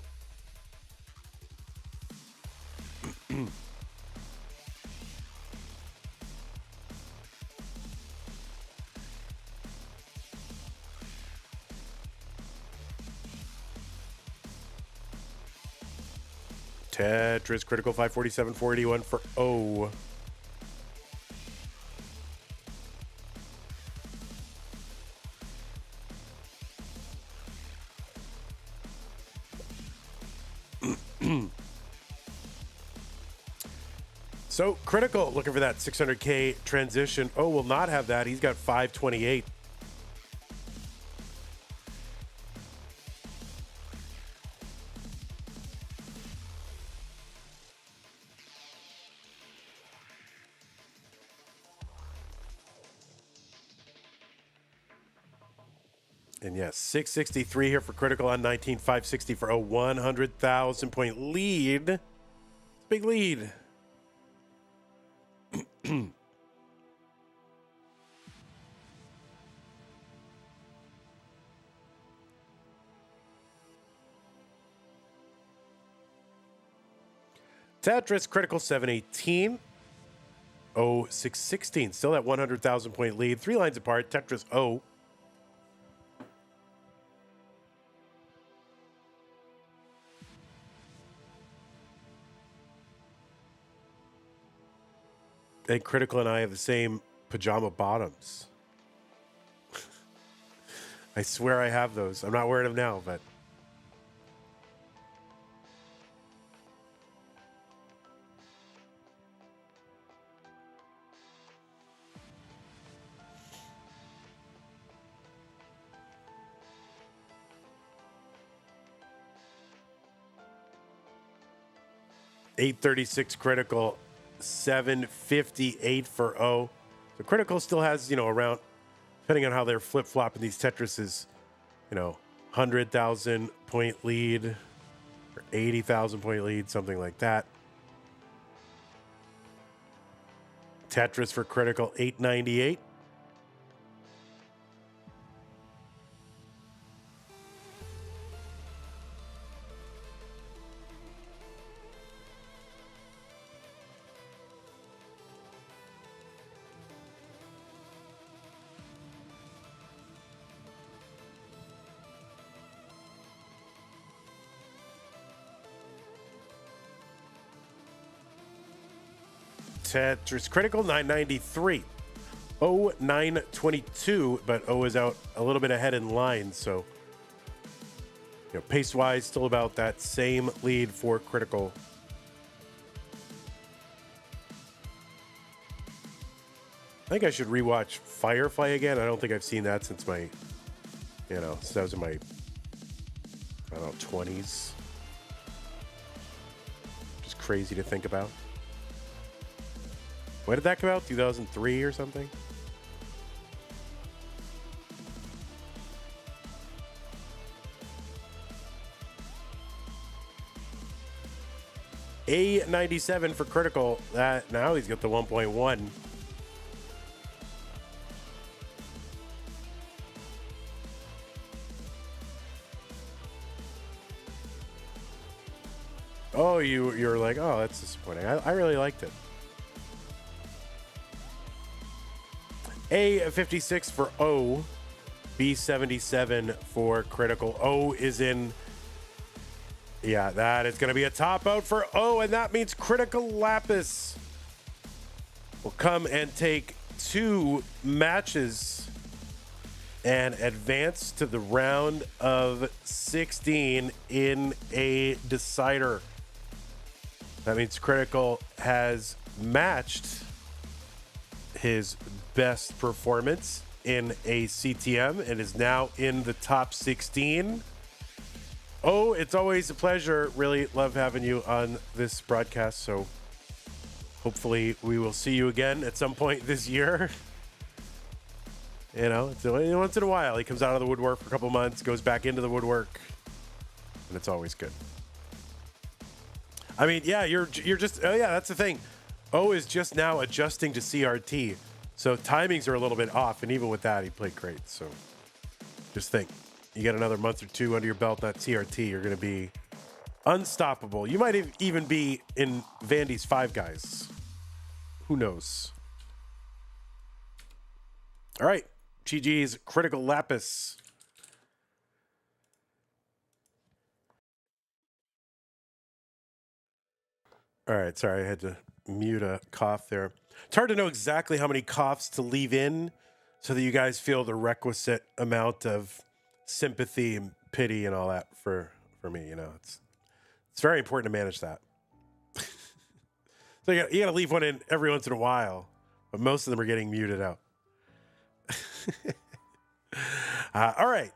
Tetris Critical, $547, $481 for O. So Critical looking for that 600K transition. O will not have that. He's got 528. And yes, 663 here for Critical on 19, 560 for a 100,000 point lead. Big lead. Tetris Critical 718. O 616. Still that 100,000 point lead. 3 lines apart. Tetris O. And Critical and I have the same pajama bottoms. I swear I have those. I'm not wearing them now, but. 836 critical, 758 for O. So critical still has, around, depending on how they're flip-flopping these Tetrises, 100,000 point lead or 80,000 point lead, something like that. Tetris for critical, 898. Tetris critical, 993. O 922, but O is out a little bit ahead in line, so pace wise still about that same lead for critical. I think I should rewatch Firefly again. I don't think I've seen that since my since I was in my 20s. Just crazy to think about. When did that come out? 2003 or something? A97 for critical. That now he's got the 1.1. Oh, you're like, oh, that's disappointing. I really liked it. A56 for O, B77 for critical. O is in. Yeah, that is going to be a top out for O, and that means Critical Lapis will come and take 2 matches and advance to the round of 16 in a decider. That means Critical has matched his best performance in a CTM and is now in the top 16. Oh, it's always a pleasure. Really love having you on this broadcast. So hopefully we will see you again at some point this year. It's once in a while. He comes out of the woodwork for a couple months, goes back into the woodwork, and it's always good. I mean, yeah, you're just, oh yeah, that's the thing. O is just now adjusting to CRT. So timings are a little bit off, and even with that, he played great. So just think, you get another month or 2 under your belt, that CRT, you're going to be unstoppable. You might even be in Vandy's Five Guys. Who knows? All right, GG's Critical Lapis. All right, sorry, I had to mute a cough there. It's hard to know exactly how many coughs to leave in so that you guys feel the requisite amount of sympathy and pity and all that for me. It's very important to manage that. So you got to leave one in every once in a while, but most of them are getting muted out. All right.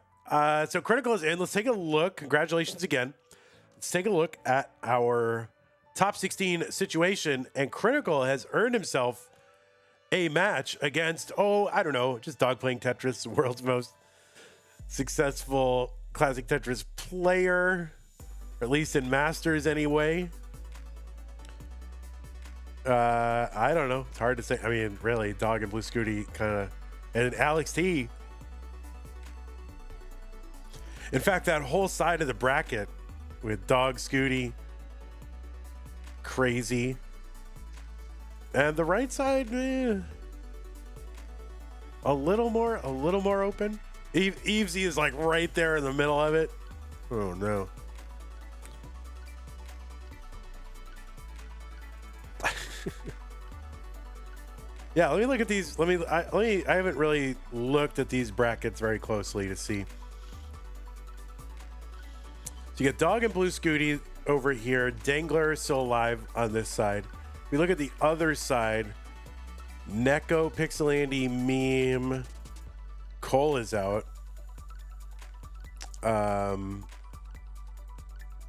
So Critical is in. Let's take a look. Congratulations again. Let's take a look at our top 16 situation, and Critical has earned himself a match against, I don't know, just dog playing Tetris, the world's most successful classic Tetris player, or at least in Masters anyway. I don't know. It's hard to say. I mean, really, Dog and Blue Scooty kind of, and Alex T. In fact, that whole side of the bracket with Dog, Scooty, Crazy, and the right side, a little more open. Evesy is like right there in the middle of it. Oh no. Yeah, let me look at these. I haven't really looked at these brackets very closely to see. So you get Dog and Blue Scooty over here. Dangler still alive on this side. If we look at the other side, Neko, Pixelandy, Meme, Cole is out.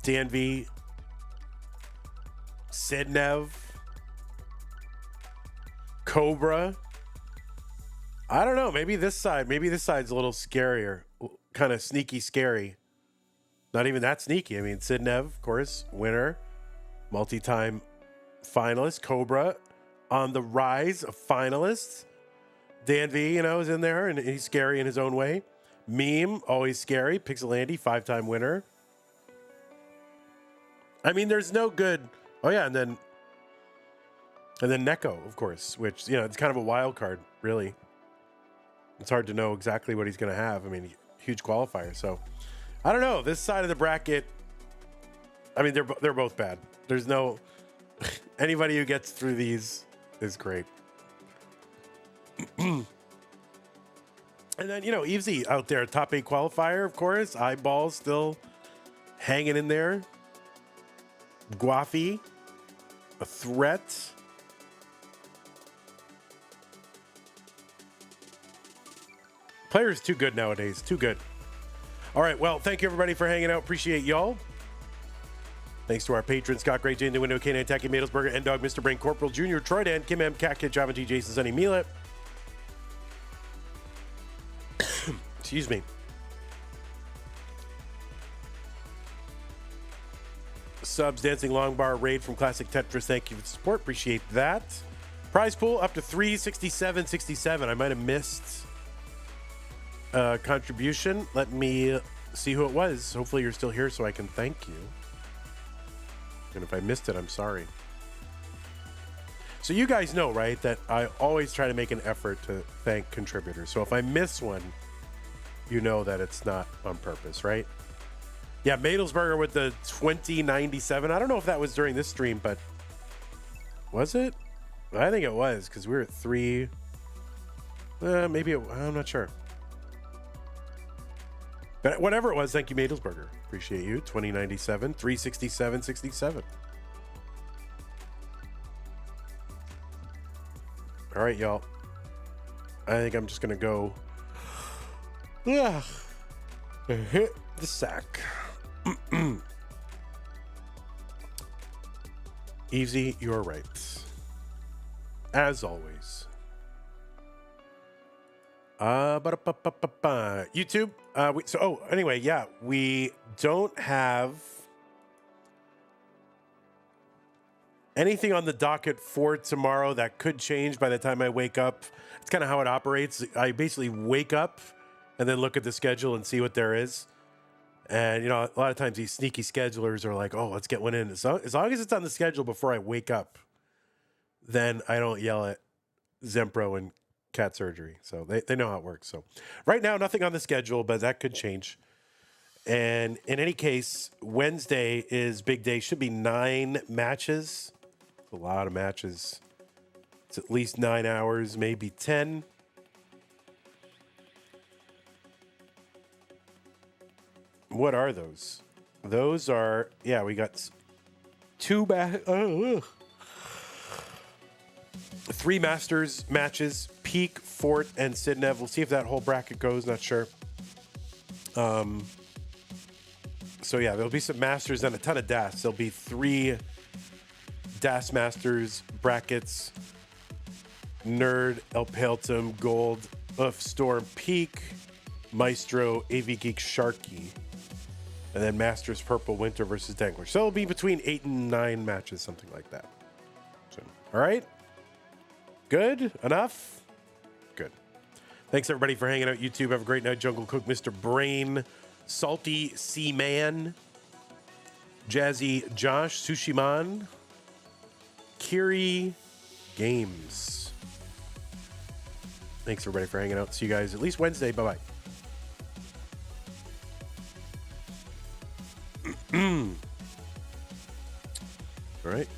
DNV, Sidnev, Cobra. I don't know. Maybe this side's a little scarier, kind of sneaky scary. Not even that sneaky. I mean, Sidnev, of course, winner, multi-time finalist. Cobra on the rise, a finalist. Dan V, is in there, and he's scary in his own way. Meme, always scary. Pixel Andy, 5-time winner. I mean, there's no good. Oh yeah, and then Neko, of course, which it's kind of a wild card, really. It's hard to know exactly what he's going to have. I mean, huge qualifier. So, I don't know. This side of the bracket, I mean, they're both bad. There's no anybody who gets through these is great. And then Evesy out there, top 8 qualifier, of course. Eyeballs still hanging in there. Guafi, a threat. Players too good nowadays. Too good. All right. Well, thank you everybody for hanging out. Appreciate y'all. Thanks to our patrons, Scott Gray, Jane DeWindow, K9, Tacky, Madelsberger, N-Dog, Mr. Brain, Corporal Jr., Troy Dan, Kim M, Cat Kid, Java T, Jason, Sunny, Mila. Excuse me. Subs, Dancing Long Bar, Raid from Classic Tetris. Thank you for the support. Appreciate that. Prize pool up to 367.67. I might have missed contribution. Let me see who it was. Hopefully you're still here so I can thank you. And if I missed it, I'm sorry. So you guys know, right, that I always try to make an effort to thank contributors. So if I miss one, you know that it's not on purpose, right? Yeah, Madelsberger with the 2097. I don't know if that was during this stream, but was it? I think it was because we were at 3. Maybe I'm not sure. But whatever it was, thank you, Madelsberger. Appreciate you. 2097, 367.67. All right, y'all. I think I'm just going to go hit the sack. Easy, you're right. As always. YouTube. Anyway, yeah, we don't have anything on the docket for tomorrow. That could change by the time I wake up. It's kind of how it operates. I basically wake up and then look at the schedule and see what there is. And, a lot of times these sneaky schedulers are like, oh, let's get one in. As long as it's on the schedule before I wake up, then I don't yell at Zempro and Cat Surgery. So they know how it works. So right now, nothing on the schedule, but that could change. And in any case, Wednesday is big day. Should be 9 matches. It's a lot of matches. It's at least 9 hours, maybe 10. What are those? Those are, we got 3 Masters matches, Peak, Fort, and Sidnev. We'll see if that whole bracket goes, not sure. There'll be some Masters and a ton of DAS. There'll be 3 DAS Masters brackets. Nerd, El Peltum, Gold, Storm, Peak, Maestro, AV Geek, Sharky. And then Masters, Purple, Winter versus Dangler. So it'll be between 8 and 9 matches, something like that. So, all right. Good? Enough? Good. Thanks, everybody, for hanging out. YouTube, have a great night. Jungle Cook, Mr. Brain, Salty Seaman, Jazzy Josh, Sushiman, Kiri Games. Thanks, everybody, for hanging out. See you guys at least Wednesday. Bye-bye. All right.